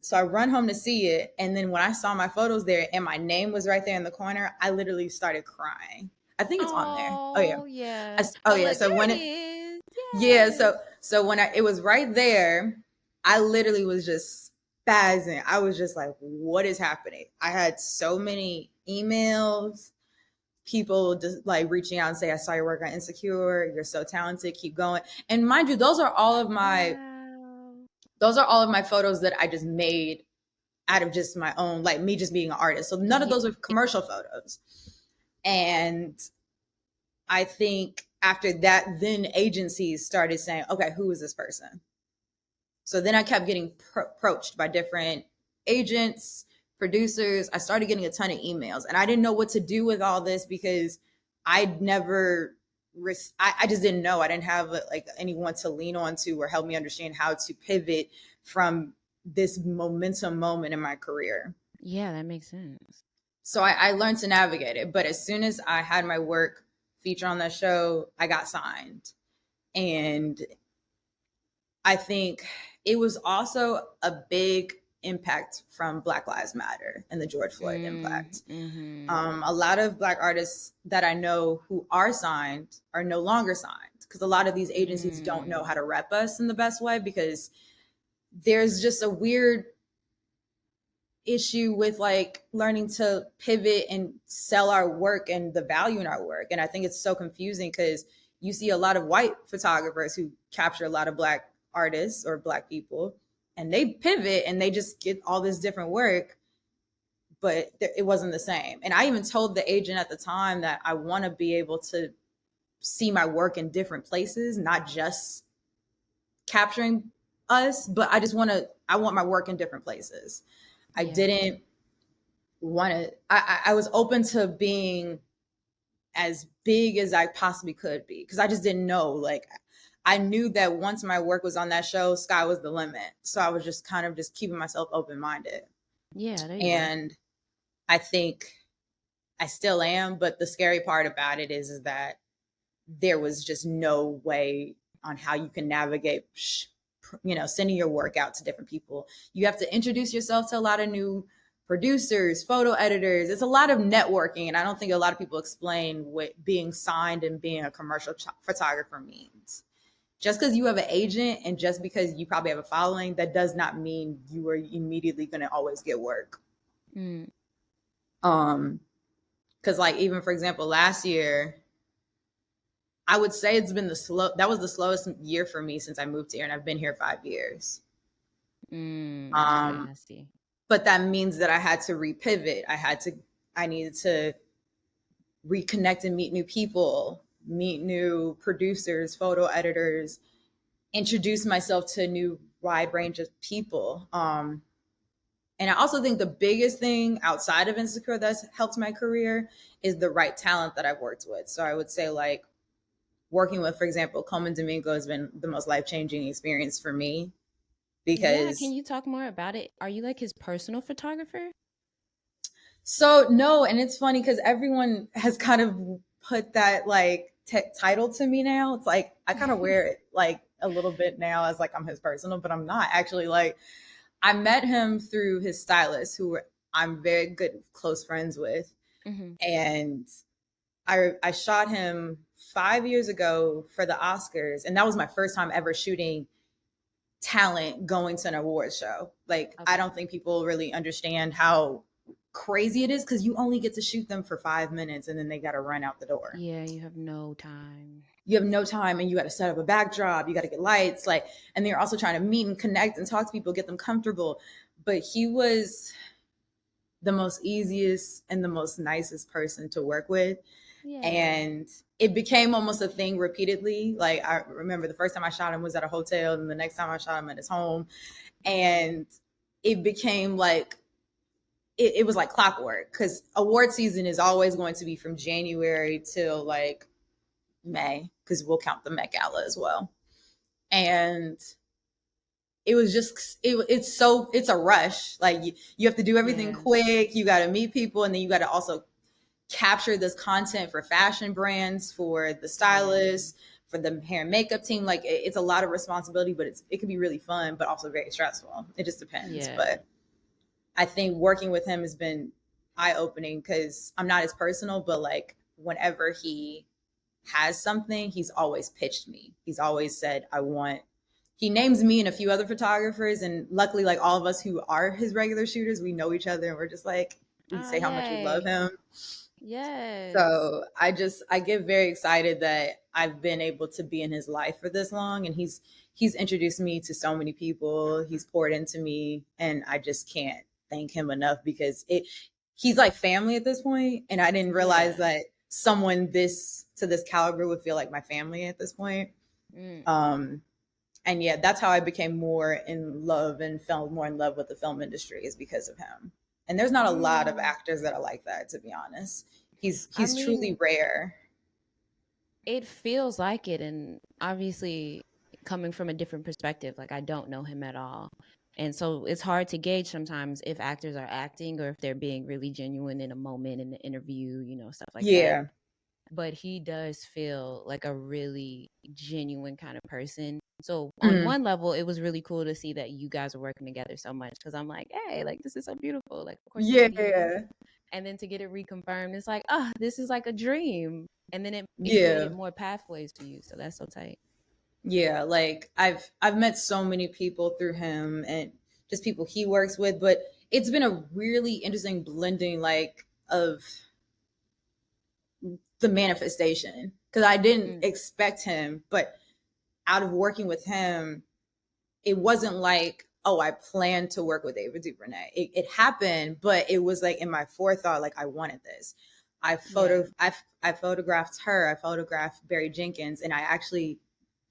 So I run home to see it. And then when I saw my photos there and my name was right there in the corner, I literally started crying. I think it's on there. Oh yeah. Oh, yeah. Oh Oh, yeah. look, So there when it it is. yeah, Yes. so when it was right there, I literally was just spazzing. I was just like, what is happening? I had so many emails, people just like reaching out and say, I saw your work on Insecure, you're so talented, keep going. And mind you, Wow. those are all of my photos that I just made out of just my own, like me just being an artist. So none of Yeah. those are commercial photos. And I think after that, then agencies started saying, okay, who is this person? So then I kept getting approached by different agents, producers. I started getting a ton of emails, and I didn't know what to do with all this because I'd never, I just didn't know. I didn't have like anyone to lean on to or help me understand how to pivot from this momentum moment in my career. Yeah, that makes sense. So I learned to navigate it. But as soon as I had my work feature on that show, I got signed. And I think it was also a big impact from Black Lives Matter and the George Floyd impact. Mm-hmm. A lot of Black artists that I know who are signed are no longer signed because a lot of these agencies don't know Mm. how to rep us in the best way because there's just a weird issue with like learning to pivot and sell our work and the value in our work. And I think it's so confusing because you see a lot of white photographers who capture a lot of black artists or black people, and they pivot and they just get all this different work, but it wasn't the same. And I even told the agent at the time that I want to be able to see my work in different places, not just capturing us, but I want my work in different places. I Yeah. didn't want to, I was open to being as big as I possibly could be because I just didn't know. Like, I knew that once my work was on that show, sky was the limit. So I was just kind of just keeping myself open minded. Yeah, there you go. And I think I still am. But the scary part about it is that there was just no way on how you can navigate, sending your work out to different people. You have to introduce yourself to a lot of new producers, photo editors. It's a lot of networking. And I don't think a lot of people explain what being signed and being a commercial photographer means. Just because you have an agent and just because you probably have a following, that does not mean you are immediately going to always get work. Mm. Because like, even for example, last year, I would say that was the slowest year for me since I moved here, and I've been here 5 years. Okay, Um, I see. but that means that I had to repivot. I needed to reconnect and meet new people, meet new producers, photo editors, introduce myself to a new wide range of people. And I also think the biggest thing outside of Insecure that's helped my career is the right talent that I've worked with. So I would say, like, working with, for example, Coleman Domingo has been the most life changing experience for me Yeah, can because you talk more about it? Are you like his personal photographer? so no, and it's funny because everyone has kind of put that like title to me now. It's like I kind of wear it like a little bit now as like I'm his personal, but I'm not actually. Like, I met him through his stylist, who I'm very good close friends with, Hmm. and I shot him 5 years ago for the Oscars, and that was my first time ever shooting talent going to an awards show. Like, I Okay. don't think people really understand how crazy it is because you only get to shoot them for 5 minutes and then they got to run out the door. Yeah, you have no time. You have no time and you got to set up a backdrop. You got to get lights, like, and they're also trying to meet and connect and talk to people, get them comfortable. But he was the most easiest and the most nicest person to work with. Yeah. And it became almost a thing repeatedly. Like, I remember the first time I shot him was at a hotel, and the next time I shot him at his home. And it became like it was like clockwork because award season is always going to be from January till like May, because we'll count the Met Gala as well. And it was just it's a rush. Like, you have to do everything Yeah. quick. You got to meet people, and then you got to also capture this content for fashion brands, for the Yeah. stylists, for the hair and makeup team. Like, it's a lot of responsibility, but it can be really fun, but also very stressful. It just depends. Yeah. But I think working with him has been eye opening because I'm not as personal, but like, whenever he has something, he's always pitched me. He's always said, I want, he names me and a few other photographers. And luckily, like, all of us who are his regular shooters, we know each other and we're just like, we Oh, say how much we love yay. him. Yes. So I get very excited that I've been able to be in his life for this long, and he's introduced me to so many people. He's poured into me, and I just can't thank him enough because he's like family at this point, and I didn't realize Yeah. that someone this to this caliber would feel like my family at this point. Mm. Um, and yeah, that's how I became more in love and fell more in love with the film industry, is because of him. And there's not a lot of Mm. actors that are like that, to be honest. I He's truly mean, rare. it feels like it. And obviously, coming from a different perspective, like I don't know him at all. And so it's hard to gauge sometimes if actors are acting or if they're being really genuine in a moment in the interview, stuff like that. Yeah. But he does feel like a really genuine kind of person. So on Mm. one level, it was really cool to see that you guys are working together so much because I'm like, hey, like this is so beautiful. Like, of course it would be you. Yeah. And then to get it reconfirmed, it's like, this is like a dream. And then it Yeah. created more pathways for you. So that's so tight. Yeah, like I've met so many people through him and just people he works with, but it's been a really interesting blending like of the manifestation because I didn't Mm, expect him, but out of working with him, it wasn't like, oh, I planned to work with Ava DuVernay. It happened, but it was like in my forethought, like I wanted this. yeah. I photographed her. I photographed Barry Jenkins, and I actually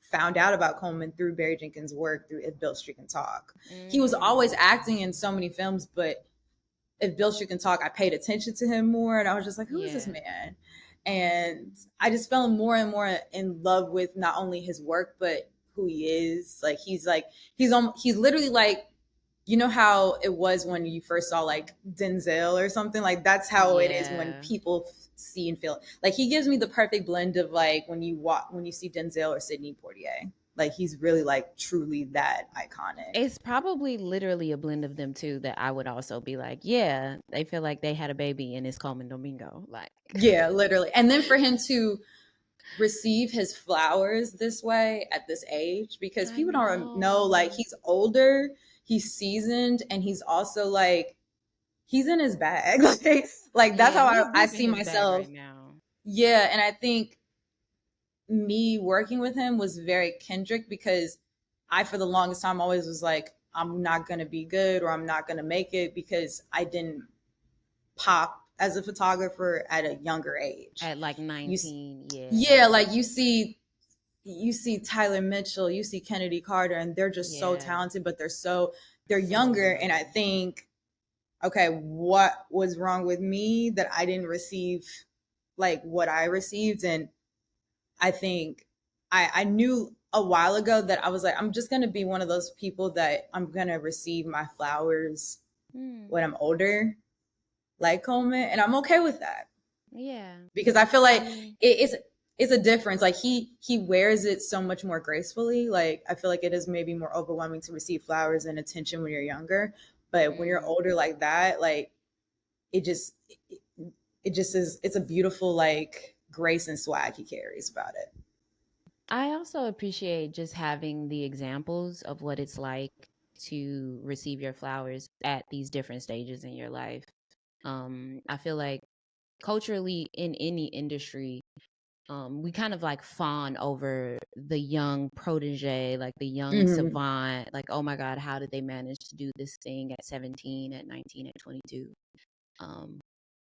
found out about Coleman through Barry Jenkins' work through If Bill Street Can Talk. He was always Mm, acting in so many films, but If Bill Street Can Talk, I paid attention to him more, and I was just like, who is this yeah. man? And I just fell more and more in love with not only his work but who he is. Like he's literally like, you know how it was when you first saw like Denzel or something, like that's how it is when Yeah. people see and feel. Like he gives me the perfect blend of like when you see Denzel or Sidney Poitier. Like he's really like truly that iconic. It's probably literally a blend of them too that I would also be like, yeah, they feel like they had a baby and it's Coleman Domingo. Like, Yeah, literally. And then for him to receive his flowers this way at this age, because I people don't know, like know. he's older, he's seasoned, and he's also like he's in his bag. Like that's Yeah, how he's I deep in see his bag myself. right now. Yeah, and I think me working with him was very Kendrick because I for the longest time always was like I'm not going to be good or I'm not going to make it because I didn't pop as a photographer at a younger age. At like You 19, yeah. yeah, like you see Tyler Mitchell, you see Kennedy Carter, and they're just so Yeah. talented, but they're So younger. And I young. think, okay, what was wrong with me that I didn't receive like what I received? And I think I knew a while ago that I was like, I'm just gonna be one of those people that I'm gonna receive my flowers Hmm. when I'm older, like Coleman, and I'm okay with that Yeah. because I feel I like mean, it's a difference. Like he wears it so much more gracefully. Like I feel like it is maybe more overwhelming to receive flowers and attention when you're younger, but when you're mm, older like that, like it just it, it just is. It's a beautiful like grace and swag he carries about it. I also appreciate just having the examples of what it's like to receive your flowers at these different stages in your life. I feel like culturally in any industry, we kind of like fawn over the young protege, like the young Hmm. savant, like, oh my God, how did they manage to do this thing at 17, at 19, at 22? Um,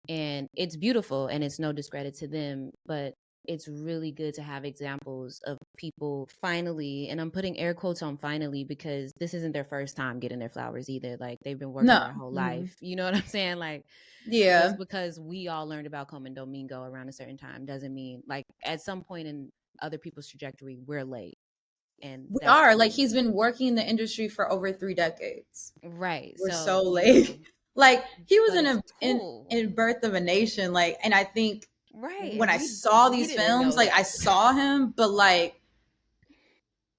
and it's beautiful and it's no discredit to them, but it's really good to have examples of people finally, and I'm putting air quotes on finally because this isn't their first time getting their flowers either. Like they've been working No. their whole Hmm. life. You know what I'm saying? Like just Yeah, because we all learned about Coleman Domingo around a certain time doesn't mean like at some point in other people's trajectory, we're late. And we that's are. Like cool. he's been working in the industry for over 3 decades. Right. We're So, so you late. know, Like he was but in it's a cool. in Birth of a Nation. Like, and I think Right. when And I we saw we these didn't films, know like I that. saw him, but like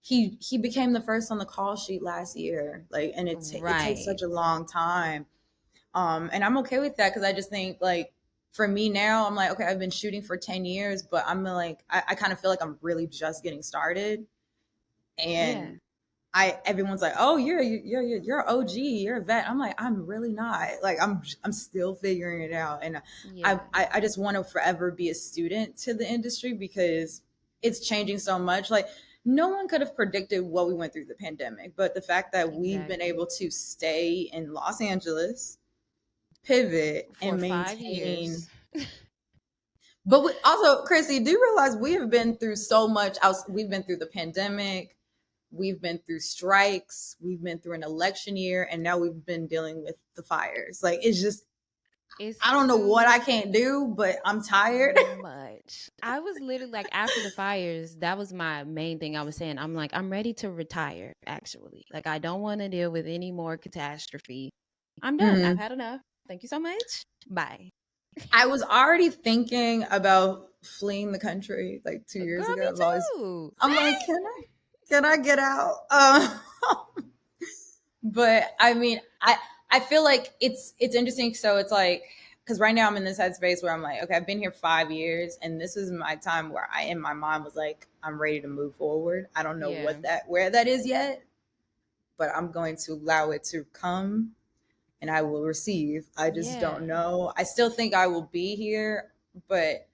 he became the first on the call sheet last year. Like, and it takes Right. such a long time. And I'm okay with that because I just think like for me now, I'm like, okay, I've been shooting for 10 years, but I'm like, I kind of feel like I'm really just getting started. Yeah. And everyone's like, oh, you're OG, you're a vet. I'm like, I'm really not. Like I'm still figuring it out, and Yeah. I just want to forever be a student to the industry because it's changing so much. Like no one could have predicted what we went through the pandemic, but the fact that we've been Exactly. able to stay in Los Angeles, pivot, For and 5 years. maintain. But also, Chrissy, do you realize we have been through so much? We've been through the pandemic. We've been through strikes. We've been through an election year, and now we've been dealing with the fires. Like it's just, It's I don't know what I too can't do, but I'm tired. much. I was literally like after the fires, that was my main thing I was saying. I'm like, I'm ready to retire, actually. Like I don't want to deal with any more catastrophe. I'm done. I've Mhm. had enough. Thank you so much. Bye. I was already thinking about fleeing the country like 2 years Girl, ago. me I've always, too. I'm like, can I get out? But I mean, I feel like it's interesting. So it's like because right now I'm in this headspace where I'm like, okay, I've been here 5 years, and this is my time where I, in my mind, was like, I'm ready to move forward. I don't know Yeah. where that is yet, but I'm going to allow it to come, and I will receive. I just Yeah. don't know. I still think I will be here, but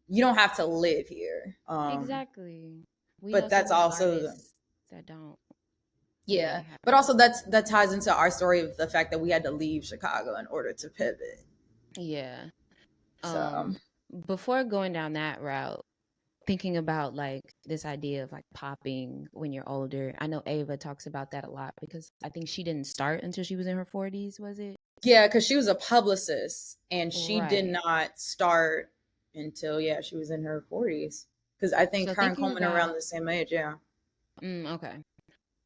you don't have to live here. Exactly. We know But so that's many also, artists that don't yeah. really have But also that ties into our story of the fact that we had to leave Chicago in order to pivot. yeah. So Before going down that route, thinking about like this idea of like popping when you're older. I know Ava talks about that a lot because I think she didn't start until she was in her 40s, was it? yeah, because she was a publicist and she did Right. not start until, yeah, she was in her 40s. Because I think So her and thinking Coleman are around about the same age. Yeah. okay.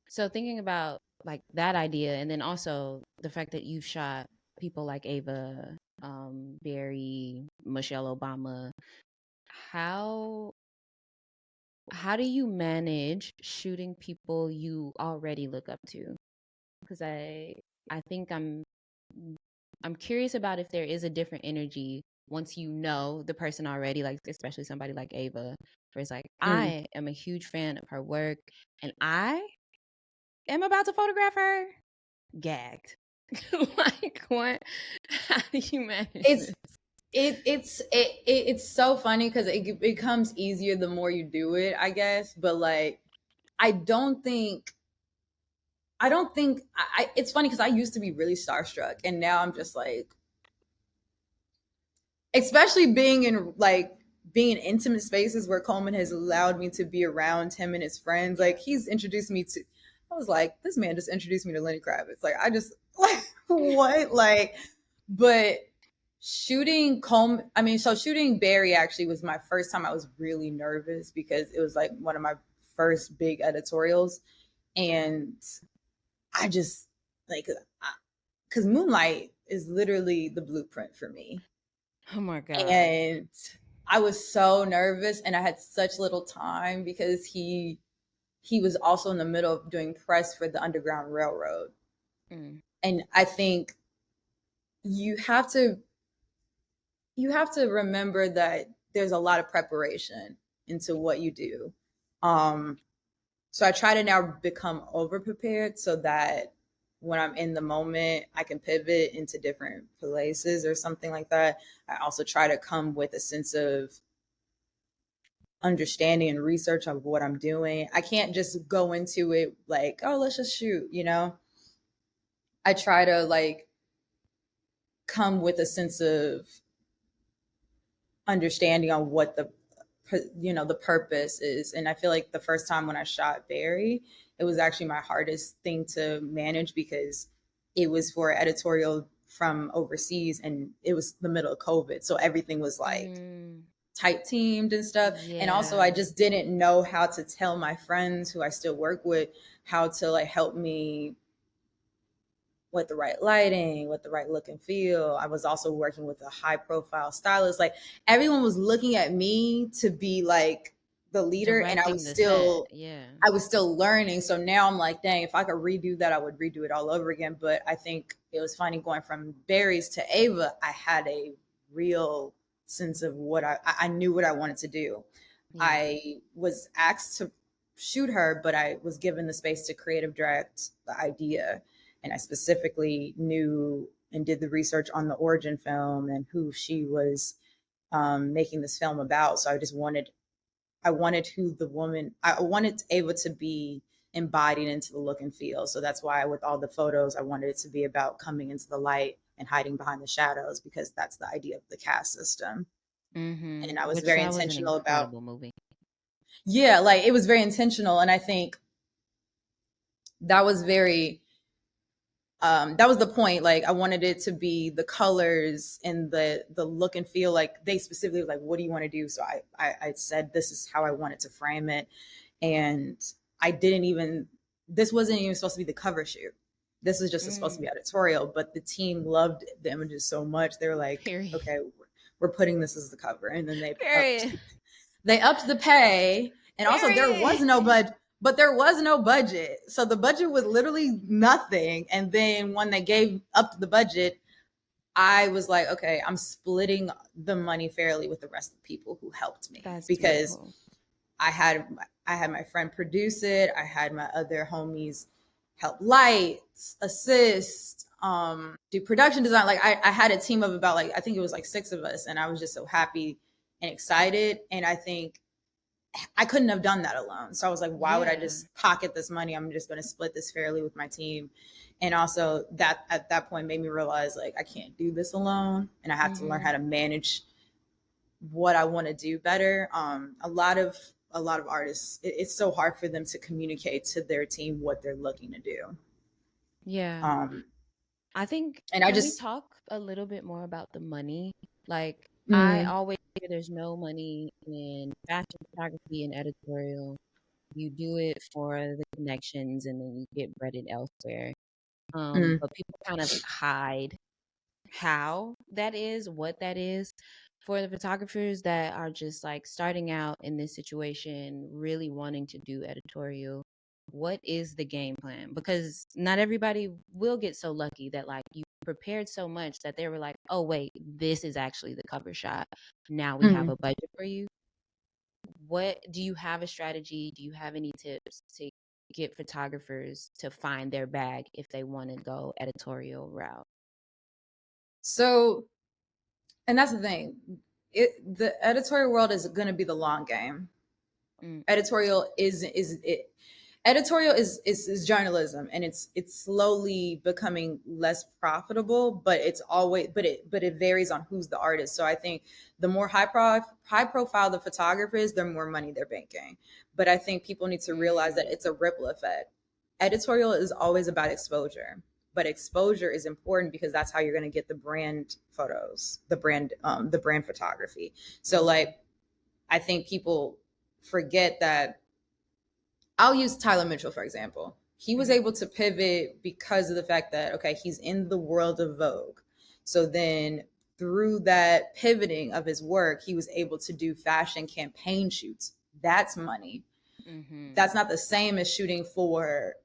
So thinking about like that idea and then also the fact that you've shot people like Ava, Barry, Michelle Obama, how how do you manage shooting people you already look up to? Because I think I'm curious about if there is a different energy once you know the person already, like especially somebody like Ava, where it's like Mm. I am a huge fan of her work and I am about to photograph her. Gagged. Like what? How do you manage It's this? it's so funny because it becomes easier the more you do it, I guess. But like, I don't think I it's funny because I used to be really starstruck, and now I'm just like, especially being in intimate spaces where Coleman has allowed me to be around him and his friends. Like, he's introduced me to, I was like, this man just introduced me to Lenny Kravitz. Like, I just like what? Like, but shooting Coleman, I mean, so shooting Barry actually was my first time I was really nervous because it was like one of my first big editorials. And I just like, because Moonlight is literally the blueprint for me. Oh my god. And I was so nervous and I had such little time because he was also in the middle of doing press for the Underground Railroad. Mm. And I think you have to you have to remember that there's a lot of preparation into what you do. Um so I try to now become over prepared so that when I'm in the moment, I can pivot into different places or something like that. I also try to come with a sense of understanding and research of what I'm doing. I can't just go into it like, oh, let's just shoot, you know? I try to like come with a sense of understanding on what the purpose is. And I feel like the first time when I shot Barry, it was actually my hardest thing to manage because it was for editorial from overseas and it was the middle of COVID. So everything was like Mm. tight teamed and stuff. And also I Yeah. just didn't know how to tell my friends who I still work with how to like help me with the right lighting, with the right look and feel. I was also working with a high profile stylist. Like, everyone was looking at me to be like the leader, and Directing the set. Yeah. I was still learning. So now I'm like, dang, if I could redo that, I would redo it all over again. But I think it was funny going from Barry's to Ava. I had a real sense of what I knew what I wanted to do. Yeah. I was asked to shoot her, but I was given the space to creative direct the idea. And I specifically knew and did the research on the origin film and who she was making this film about. So I wanted who the woman, I wanted Ava to be embodied into the look and feel. So that's why with all the photos, I wanted it to be about coming into the light and hiding behind the shadows because that's the idea of the caste system. And I was Which very that was an intentional about, incredible movie. yeah, like it was very intentional. And I think that was very that was the point. Like, I wanted it to be the colors and the look and feel. Like, they specifically were like, what do you want to do? So I said this is how I wanted to frame it. And I didn't even, this wasn't even supposed to be the cover shoot. This was just supposed to be Mm. editorial, but the team loved the images so much. They were like, Period. okay, we're putting this as the cover. And then Period. they upped the pay, and also there was Period. no budget. But there was no budget, so the budget was literally nothing. And then when they gave up the budget, I was like, okay, I'm splitting the money fairly with the rest of the people who helped me, That's because beautiful. I had I had my friend produce it. I had my other homies help light, assist, do production design. Like I had a team of about, like, I think it was like 6 of us, and I was just so happy and excited. And I think I couldn't have done that alone. So I was like, why would I Yeah. just pocket this money? I'm just going to split this fairly with my team. And also that at that point made me realize, like, I can't do this alone, and I have to learn Mm-hmm. how to manage what I want to do better. A lot of artists, it's so hard for them to communicate to their team what they're looking to do. Yeah. Um, I think, and I can we just, talk a little bit more about the money? Like, I mm, always hear there's no money in fashion photography and editorial. You do it for the connections and then you get breaded elsewhere. mm, But people kind of hide how that is, what that is. For the photographers that are just like starting out in this situation, really wanting to do editorial, what is the game plan? Because not everybody will get so lucky that like you prepared so much that they were like, oh, wait, this is actually the cover shot. Now we have mm. a budget for you. What do you have a strategy? Do you have any tips to get photographers to find their bag if they want to go editorial route? So, and that's the thing. The editorial world is going to be the long game. Mm, Editorial is it editorial is journalism, and it's slowly becoming less profitable, but it's always but it varies on who's the artist. So I think the more high profile the photographer is, the more money they're banking. But I think people need to realize that mm, it's a ripple effect. Editorial is always about exposure, but exposure is important because that's how you're going to get the brand photos, the brand photography. So yeah. like, I think people forget that. I'll use Tyler Mitchell, for example. He was Mhm, able to pivot because of the fact that, okay, he's in the world of Vogue. So then through that pivoting of his work, he was able to do fashion campaign shoots. That's money. mhm. That's not the same as shooting for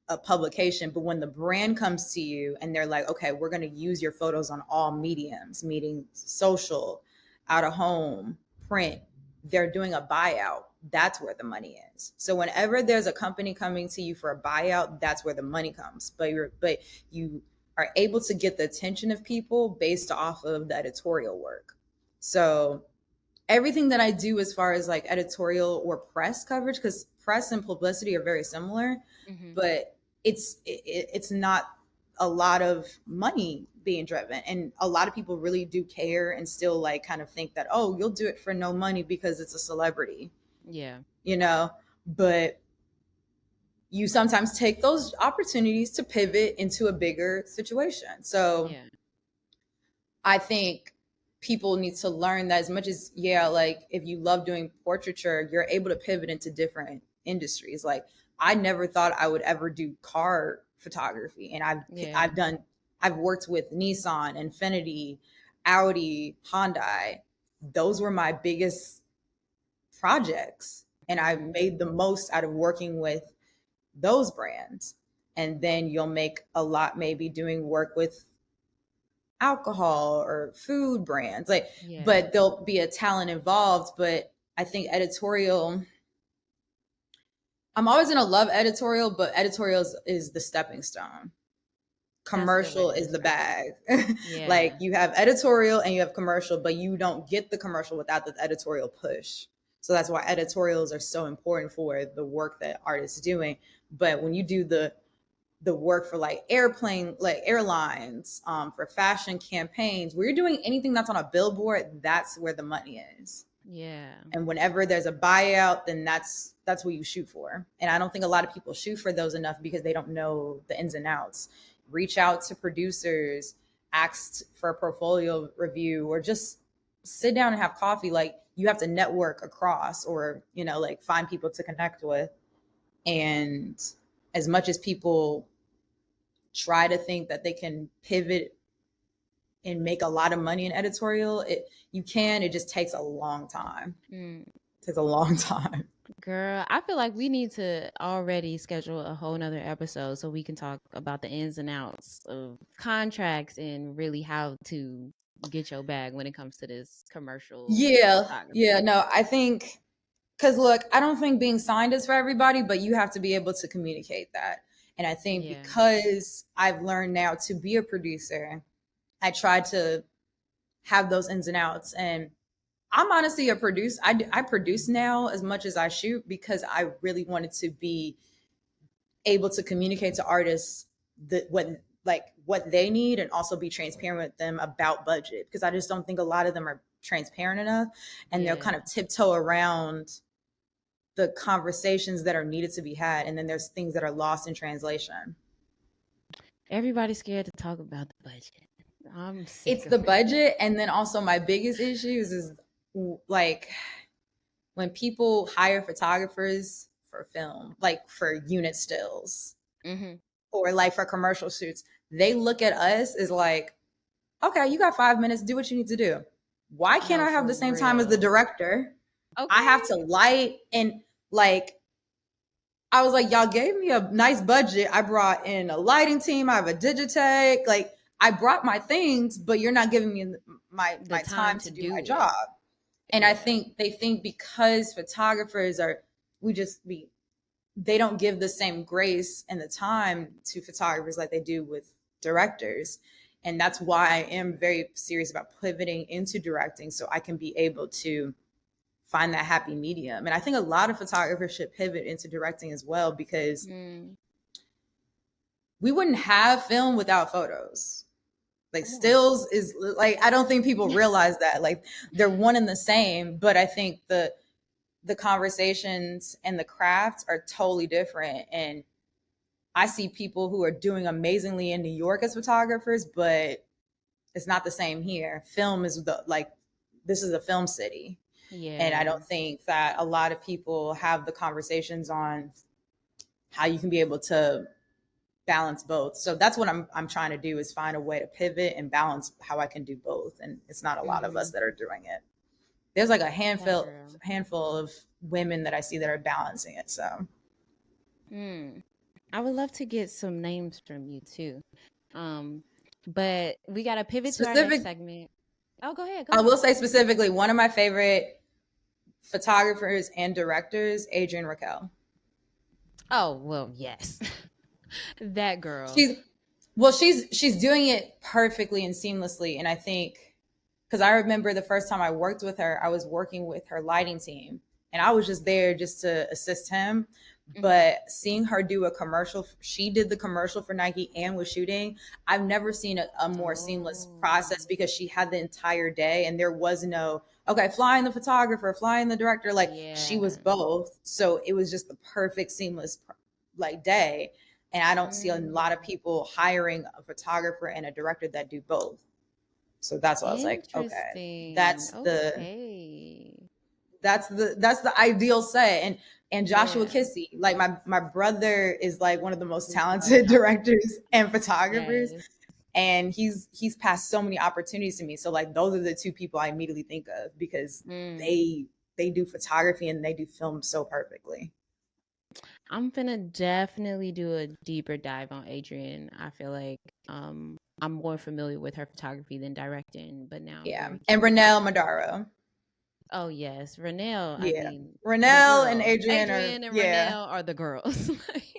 a publication, but when the brand comes to you and they're like, okay, we're going to use your photos on all mediums, meaning social, out of home, print, they're doing a buyout. That's where the money is. So whenever there's a company coming to you for a buyout, that's where the money comes. But you are able to get the attention of people based off of the editorial work. So everything that I do as far as like editorial or press coverage, because press and publicity are very similar, Mhm. but it's not a lot of money being driven, and a lot of people really do care and still like kind of think that, oh, you'll do it for no money because it's a celebrity, Yeah. you know. But you sometimes take those opportunities to pivot into a bigger situation. So Yeah. I think people need to learn that, as much as, yeah, like if you love doing portraiture, you're able to pivot into different industries. Like I never thought I would ever do car photography, and Yeah. I've worked with Nissan, Infiniti, Audi, Hyundai. Those were my biggest projects, and I Mhm. made the most out of working with those brands. And then you'll make a lot maybe doing work with alcohol or food brands, like, Yeah. but there'll be a talent involved. But I think editorial, I'm always going to love editorial, but editorial is the stepping stone. That's a good way Commercial to is the describe it. bag. Like Yeah. you have editorial and you have commercial, but you don't get the commercial without the editorial push. So that's why editorials are so important for the work that artists are doing. But when you do the work for like airplane, like airlines, for fashion campaigns, where you're doing anything that's on a billboard, that's where the money is. Yeah. And whenever there's a buyout, then that's what you shoot for. And I don't think a lot of people shoot for those enough because they don't know the ins and outs. Reach out to producers, ask for a portfolio review, or just sit down and have coffee. Like you have to network across, or like find people to connect with. And as much as people try to think that they can pivot and make a lot of money in editorial, it you can, it just takes a long time. Mm. It takes a long time. Girl, I feel like we need to already schedule a whole nother episode so we can talk about the ins and outs of contracts and really how to get your bag when it comes to this commercial Yeah, yeah, photography. no, I think because look, I don't think being signed is for everybody, but you have to be able to communicate that. And I think Yeah. because I've learned now to be a producer, I try to have those ins and outs. And I'm honestly a producer. I produce now as much as I shoot because I really wanted to be able to communicate to artists that what they need and also be transparent with them about budget because I just don't think a lot of them are transparent enough and they'll kind Yeah. of tiptoe around the conversations that are needed to be had and then there's things that are lost in translation. Everybody's scared to talk about the budget. I'm sick It's of the it. budget and then also my biggest issues is like when people hire photographers for film, like for unit stills Hmm. or like for commercial shoots, they look at us as like, okay, you got 5 minutes, do what you need to do. Why can't No, I have for the same time as the real. director? I have Okay. to light and like I was like, y'all gave me a nice budget. I brought in a lighting team. I have a Digitech. Like I brought my things, but you're not giving me The my time time to to do my do it. job. And I Yeah. think they think because photographers are we just be they don't give the same grace and the time to photographers like they do with directors. And that's why I am very serious about pivoting into directing so I can be able to find that happy medium. And I think a lot of photographers should pivot into directing as well because Mm, we wouldn't have film without photos. Like come on. stills is like I don't think people realize that. Like they're one and the same, but I think the conversations and the crafts are totally different. And I see people who are doing amazingly in New York as photographers, but it's not the same here. Film is the like this is a film city. And I Yeah. don't think that a lot of people have the conversations on how you can be able to balance both. So that's what I'm trying to do is find a way to pivot and balance how I can do both. And it's not a lot of us Hmm. that are doing it. There's like a That girl. handful of women that I see that are balancing it. So Mm. I would love to get some names from you too. Um, but we got to pivot to our next specific, segment. Oh, go ahead. Go I will ahead. say specifically one of my favorite photographers and directors, Adrienne Raquel. Oh, well, yes. That girl. She's she's doing it perfectly and seamlessly, and I think because I remember the first time I worked with her, I was working with her lighting team, and I was just there just to assist him. Hmm. But seeing her do a commercial, she did the commercial for Nike and was shooting. I've never seen a more seamless Oh, process because she had the entire day, and there was no okay, flying the photographer, flying the director. Like she was yeah. both, so it was just the perfect seamless like day. And I don't see a lot of Mm. people hiring a photographer and a director that do both. So that's why I was like, okay, Interesting. that's the Okay. that's the ideal set. And Joshua Yeah. Kissy, like my brother is like one of the most Love talented Joshua directors Kiss. and photographers, Yes. and he's passed so many opportunities to me. So like those are the two people I immediately think of because Mm. they they do photography and they do film so perfectly. I'm gonna definitely do a deeper dive on Adrian. I feel like I'm more familiar with her photography than directing, but now I'm Yeah, very and curious. Renelle Madaro. Oh yes, Renelle. I Yeah, mean, the Renelle and girls. Adrienne are Adrian and yeah. Renelle are the girls.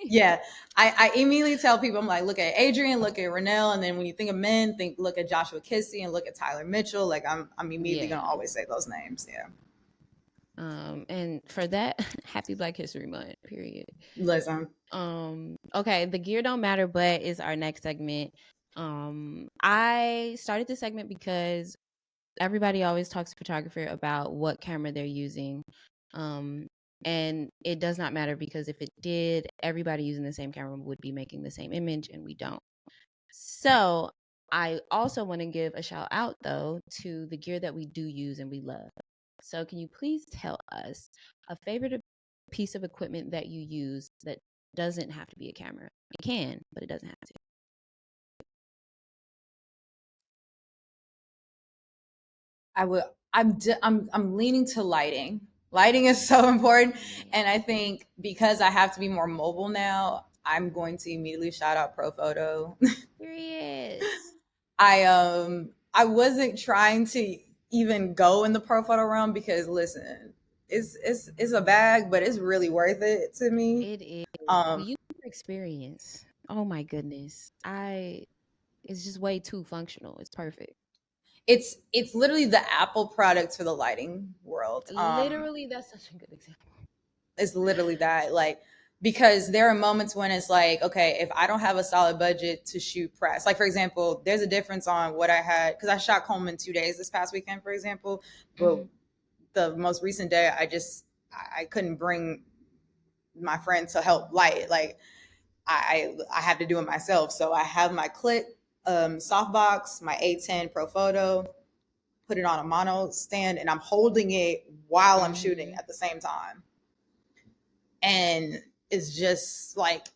Yeah, I immediately tell people, I'm like, look at Adrian, look at Renelle, and then when you think of men, think look at Joshua Kissy and look at Tyler Mitchell. Like I'm immediately gonna Yeah. always say those names. Yeah, And for that, happy Black History Month, period. listen, Okay, the gear don't matter, but is our next segment. I started this segment because everybody always talks to photographer about what camera they're using. Um, and it does not matter because if it did, everybody using the same camera would be making the same image, and we don't. So I also want to give a shout out though to the gear that we do use and we love. So can you please tell us a favorite piece of equipment that you use that doesn't have to be a camera? It can, but it doesn't have to. I would I'm leaning to lighting. Lighting is so important. Right. And I think because I have to be more mobile now, I'm going to immediately shout out Pro Photo. Period. I wasn't trying to even go in the Pro Photo realm because listen, it's a bag, but it's really worth it to me. It is. Um, When you experience, oh my goodness. It's just way too functional. It's perfect. it's literally the Apple product for the lighting world. Literally, that's such a good example. It's literally that, like, because there are moments when it's like, okay, if I don't have a solid budget to shoot press, like for example, there's a difference on what I had because I shot Coleman 2 days this past weekend, for example, but Mhm. the most recent day, I couldn't bring my friend to help light. Like I have to do it myself. So I have my Clit softbox, my A10 Pro Photo, put it on a mono stand, and I'm holding it while I'm shooting Mhm. at the same time. And it's just like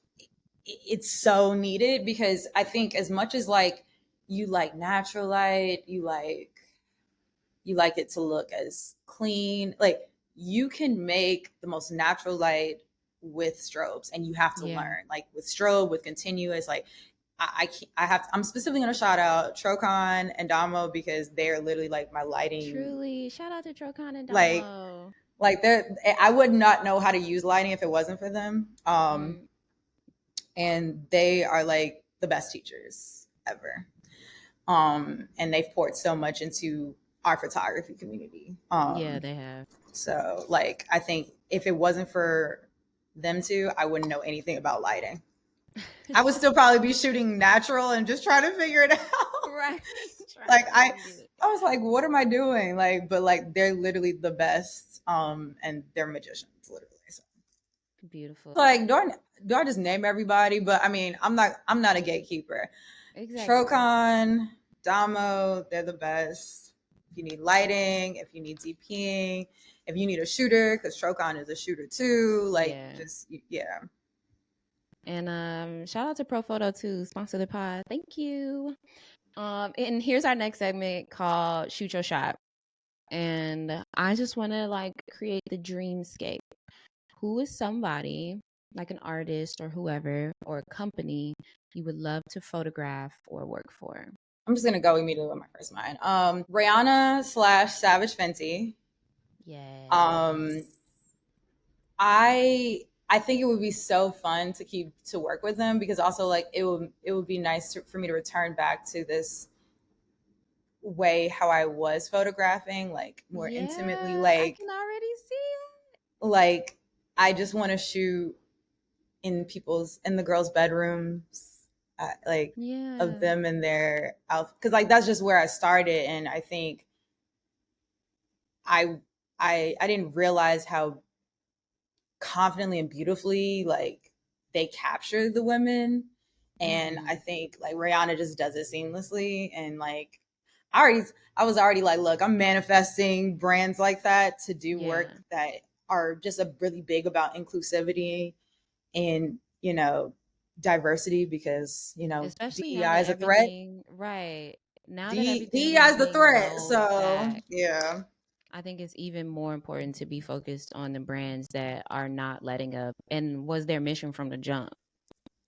it's so needed because I think as much as like you like natural light, you like it to look as clean, like you can make the most natural light with strobes, and you have to Yeah. learn like with strobe, with continuous, like I'm specifically going to shout out Trocon and Damo because they're literally like my lighting, Truly. Shout out to Trocon and like Damo. they're, I would not know how to use lighting if it wasn't for them. Mm. And they are like the best teachers ever. And they've poured so much into our photography community. Yeah, they have. So like I think if it wasn't for them two, I wouldn't know anything about lighting. I would still probably be shooting natural and just trying to figure it out. Right. Like Trying to find it. I was like, what am I doing? Like, but like they're literally the best. And they're magicians, literally. So Beautiful. like do I just name everybody? But I mean, I'm not a gatekeeper. Exactly. Trocon, Damo, they're the best. If you need lighting, if you need DPing, if you need a shooter, because Trocon is a shooter too. Like, Yeah. just yeah. And shout out to Profoto too, sponsor the pod. Thank you. And here's our next segment called Shoot Your Shot. And I just want to like create the dreamscape. Who is somebody like an artist or whoever or a company you would love to photograph or work for? I'm just gonna go immediately with my first mind. Rihanna slash Savage Fenty. Yes. Um, I think it would be so fun to keep to work with them because also like it would be nice for me to return back to this way how I was photographing, like more intimately, Yeah, I can already see like I just want to shoot in the girls' bedrooms, like it. of Yeah. them and their outfit, because like that's just where I started, and I think I I didn't realize how confidently and beautifully like they capture the women, and I Mhm. think like Rihanna just does it seamlessly, and like I already I was already like, look, I'm manifesting brands like that to do work Yeah. that are just a really big about inclusivity and diversity, because Especially now DEI that is a threat. everything, right. Now that everything DEI is is the being threat. rolled So back, yeah, I think it's even more important to be focused on the brands that are not letting up and was their mission from the jump.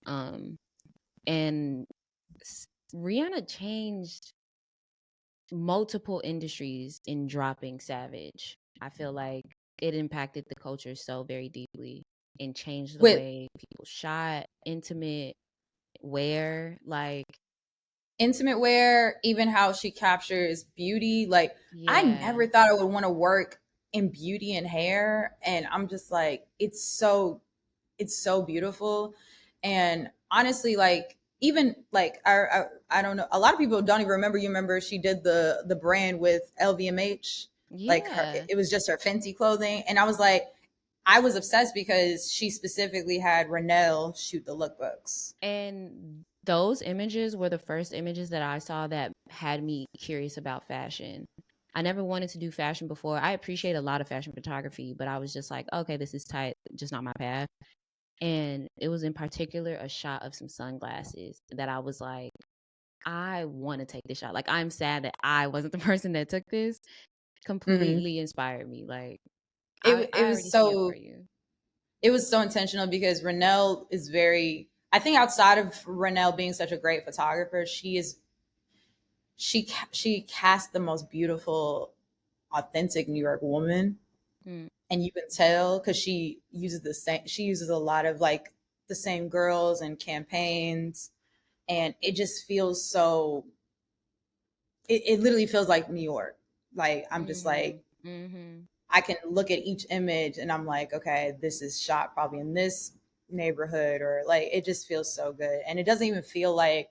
Um and Rihanna changed multiple industries in dropping Savage. I feel like it impacted the culture so very deeply and changed the with way people shot, intimate wear. Like, intimate wear, even how she captures beauty. Like I yeah, never thought I would want to work in beauty and hair, and I'm just like, it's so beautiful. And honestly, like even like I don't know, a lot of people don't even remember. You remember she did the brand with LVMH, like her, yeah. it was just her Fenty clothing, and I was like, I was obsessed because she specifically had Renelle shoot the lookbooks. And those images were the first images that I saw that had me curious about fashion. I never wanted to do fashion before. I appreciate a lot of fashion photography, but I was just like, okay, this is tight, just not my path. And it was in particular a shot of some sunglasses that I was like, I want to take this shot. Like, I'm sad that I wasn't the person that took this. Mm-hmm. Completely inspired me. Like, It I was already see it for so you. intentional because Renelle is very. I think outside of Renelle being such a great photographer, she cast the most beautiful, authentic New York woman, Mm, and you can tell because she uses a lot of like the same girls and campaigns, and it just feels so. It literally feels like New York. Like I'm just mhm. like Mhm. I can look at each image and I'm like, okay, this is shot probably in this neighborhood, or like it just feels so good. And it doesn't even feel like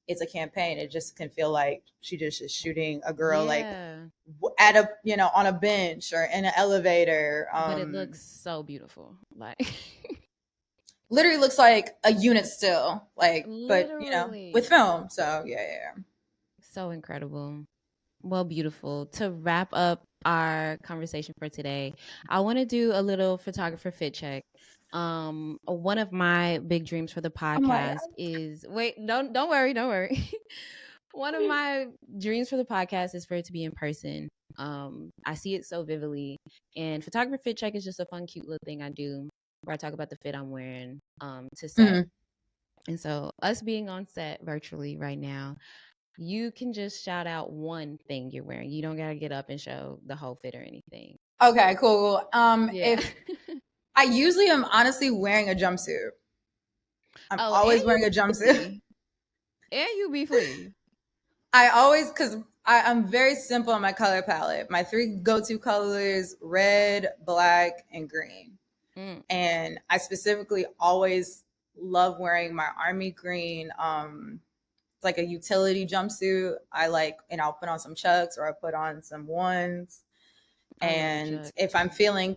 it's a campaign. It just can feel like she just is shooting a girl like Yeah. at a, on a bench or in an elevator. But it looks so beautiful. Like Literally looks like a unit still, like, but with literally. film. So yeah. So incredible. Well, beautiful. To wrap up our conversation for today, I want to do a little photographer fit check. One of my big dreams for the I'm like, podcast is wait, don't worry, don't worry. One of my dreams for the podcast is for it to be in person. I see it so vividly, and photographer fit check is just a fun, cute little thing I do where I talk about the fit I'm wearing to set. mhm. And so, us being on set virtually right now, you can just shout out one thing you're wearing. You don't gotta get up and show the whole fit or anything. Okay, cool. Yeah. If I usually am honestly wearing a jumpsuit. I'm Oh, and always you wearing a jumpsuit. be and you be free. I always, because I'm very simple on my color palette. My three go-to colors: red, black, and green. Mm, And I specifically always love wearing my army green. It's like a utility jumpsuit. I like, and I'll put on some chucks or I put on some ones. I love And Chuck. if I'm feeling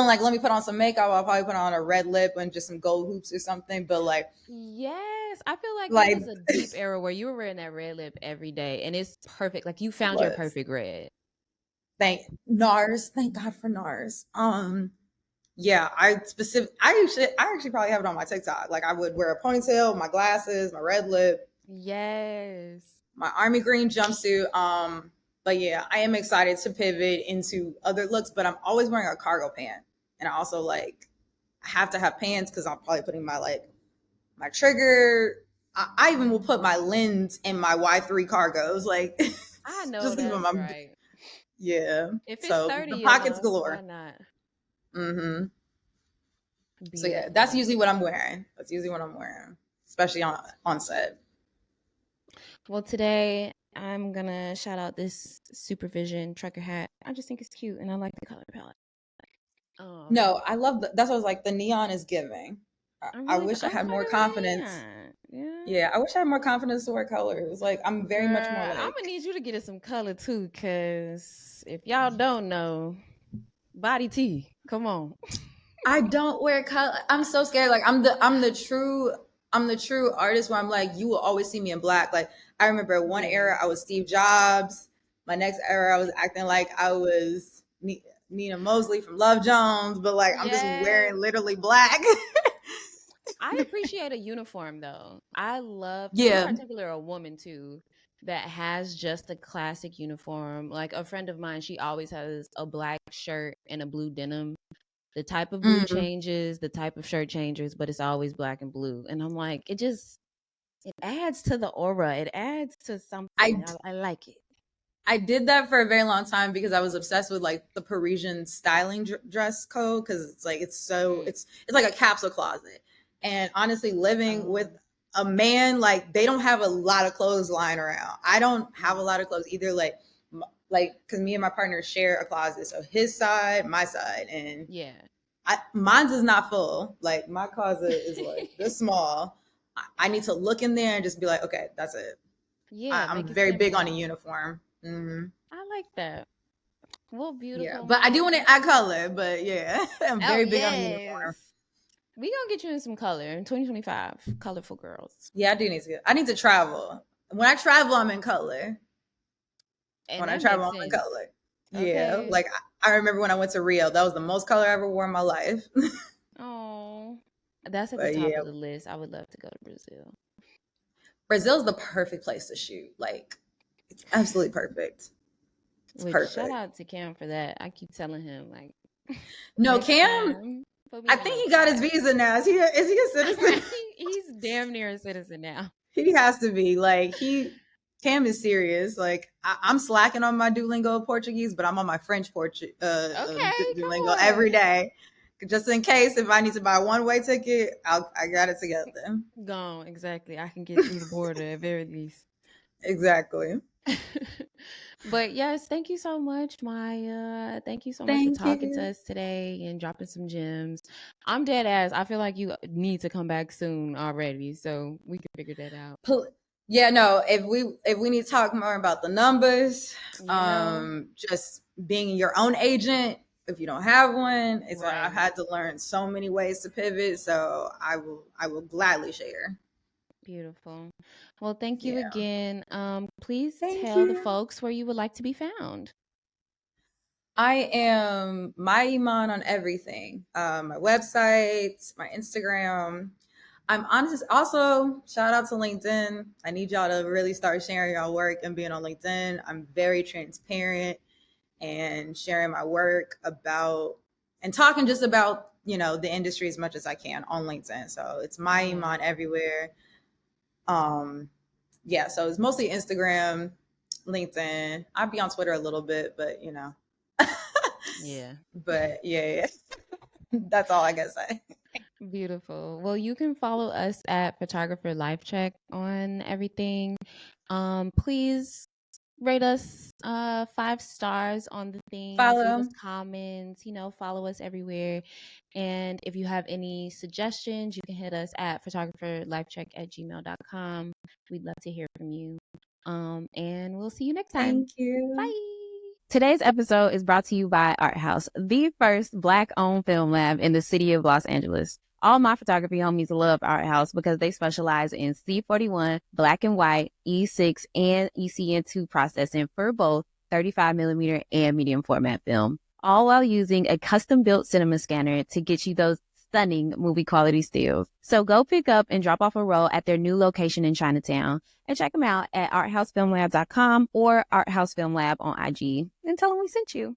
like let me put on some makeup, I'll probably put on a red lip and just some gold hoops or something. But Yes, I feel like there like was a deep era where you were wearing that red lip every day, and it's perfect. Like you found your was perfect red. thank NARS, thank God for NARS. Yeah, I actually probably have it on my TikTok. Like I would wear a ponytail, my glasses, my red lip, Yes, my army green jumpsuit. But yeah, I am excited to pivot into other looks, but I'm always wearing a cargo pant. And I also like I have to have pants because I'm probably putting my trigger. I even will put my lens in my Y3 cargos, like I know just because that's I'm right. yeah. If it's So the sturdy pockets enough, why galore. not? Mm-hmm. So yeah, that's Beautiful. usually what I'm wearing. That's usually what I'm wearing, especially on set. Well, today I'm gonna shout out this Supervision trucker hat. I just think it's cute, and I like the color palette. Um, No, I love that's what I was like. The neon is giving. I wish I I'm had more fucking with confidence. neon. Yeah. Yeah, I wish I had more confidence to wear colors. Like I'm very much more Girl, I'm gonna like need you to get it some color too, cause if y'all don't know, body tea. Come on. I don't wear color. I'm so scared. Like I'm the true artist where I'm like you will always see me in black. Like I remember one era Yes. I was Steve Jobs. My next era I was acting like I was Nina Mosley from Love Jones, but like I'm just Yes. wearing literally black. I appreciate a uniform though. I love, in Yeah. particular, a woman too that has just a classic uniform. Like a friend of mine, she always has a black shirt and a blue denim. The type of blue Mm. changes, the type of shirt changes, but it's always black and blue. And I'm like, it adds to the aura. It adds to something. I I like it. I did that for a very long time because I was obsessed with like the Parisian styling dress code because it's like Mm. it's like a capsule closet. And honestly, living with Oh, a man like they don't have a lot of clothes lying around. I don't have a mm. lot of clothes either. Like because me and my partner share a closet, so his side, my side, and Yeah. mine's is not full. Like my closet is like this small. I need to look in there and just be like, okay, that's it. Yeah, I'm make it very big on a simple. uniform. Mm-hmm. I like that. Well, Yeah, beautiful, but I do Maya. want to add color. But yeah, I'm Oh, very big on a uniform. yes. We gonna get you in some color in 2025. Colorful girls. Yeah, I do need to. I need to travel. When I travel, I'm in color. And When I that travel, makes I'm in sense. color. Yeah, Okay. like I remember when I went to Rio. That was the most color I ever wore in my life. Oh, that's at the But top yeah, of the list. I would love to go to Brazil. Brazil's the perfect place to shoot. Like it's absolutely perfect. It's Which shout perfect. out to Cam for that. I keep telling him like No, Next Cam, time, put me I on think your he got his tab. visa now. Is he a citizen? He's damn near a citizen now. He has to be. Like Cam is serious. Like I'm slacking on my Duolingo Portuguese, but I'm on my French Okay, Duolingo come every on. day, just in case if I need to buy a one way ticket. I got it together. Gone, exactly. I can get through the border at very least. Exactly. But yes, thank you so much, Maya. Thank you so much for Thank talking to you. us today and dropping some gems. I'm dead ass. I feel like you need to come back soon already, so we can figure that out. Yeah, no. If we need to talk more about the numbers, Yeah, just being your own agent. If you don't have one, I've right. had to learn so many ways to pivot. So I will gladly share. Beautiful. Well, thank you Yeah. again. Please Thank tell the you. folks where you would like to be found. I am Maya Iman on everything. My website, my Instagram. I'm honest. Also, shout out to LinkedIn. I need y'all to really start sharing your work and being on LinkedIn. I'm very transparent and sharing my work about and talking just about the industry as much as I can on LinkedIn. So it's Maya Yeah. Iman everywhere. Um, yeah. So it's mostly Instagram, LinkedIn. I'll be on Twitter a little bit, but Yeah. but yeah. That's all I gotta say. Beautiful. Well, you can follow us at Photographer Life Check on everything. Please rate us 5 stars on the things, leave us Follow. comments, follow us everywhere. And if you have any suggestions, you can hit us at photographerlifecheck@gmail.com. We'd love to hear from you. And we'll see you next time. Thank you. Bye. Today's episode is brought to you by Art House, the first Black-owned film lab in the city of Los Angeles. All my photography homies love Art House because they specialize in C41, black and white, E6, and ECN2 processing for both 35mm and medium format film, all while using a custom-built cinema scanner to get you those stunning movie quality stills. So go pick up and drop off a roll at their new location in Chinatown and check them out at arthousefilmlab.com or Art House Film Lab on IG and tell them we sent you.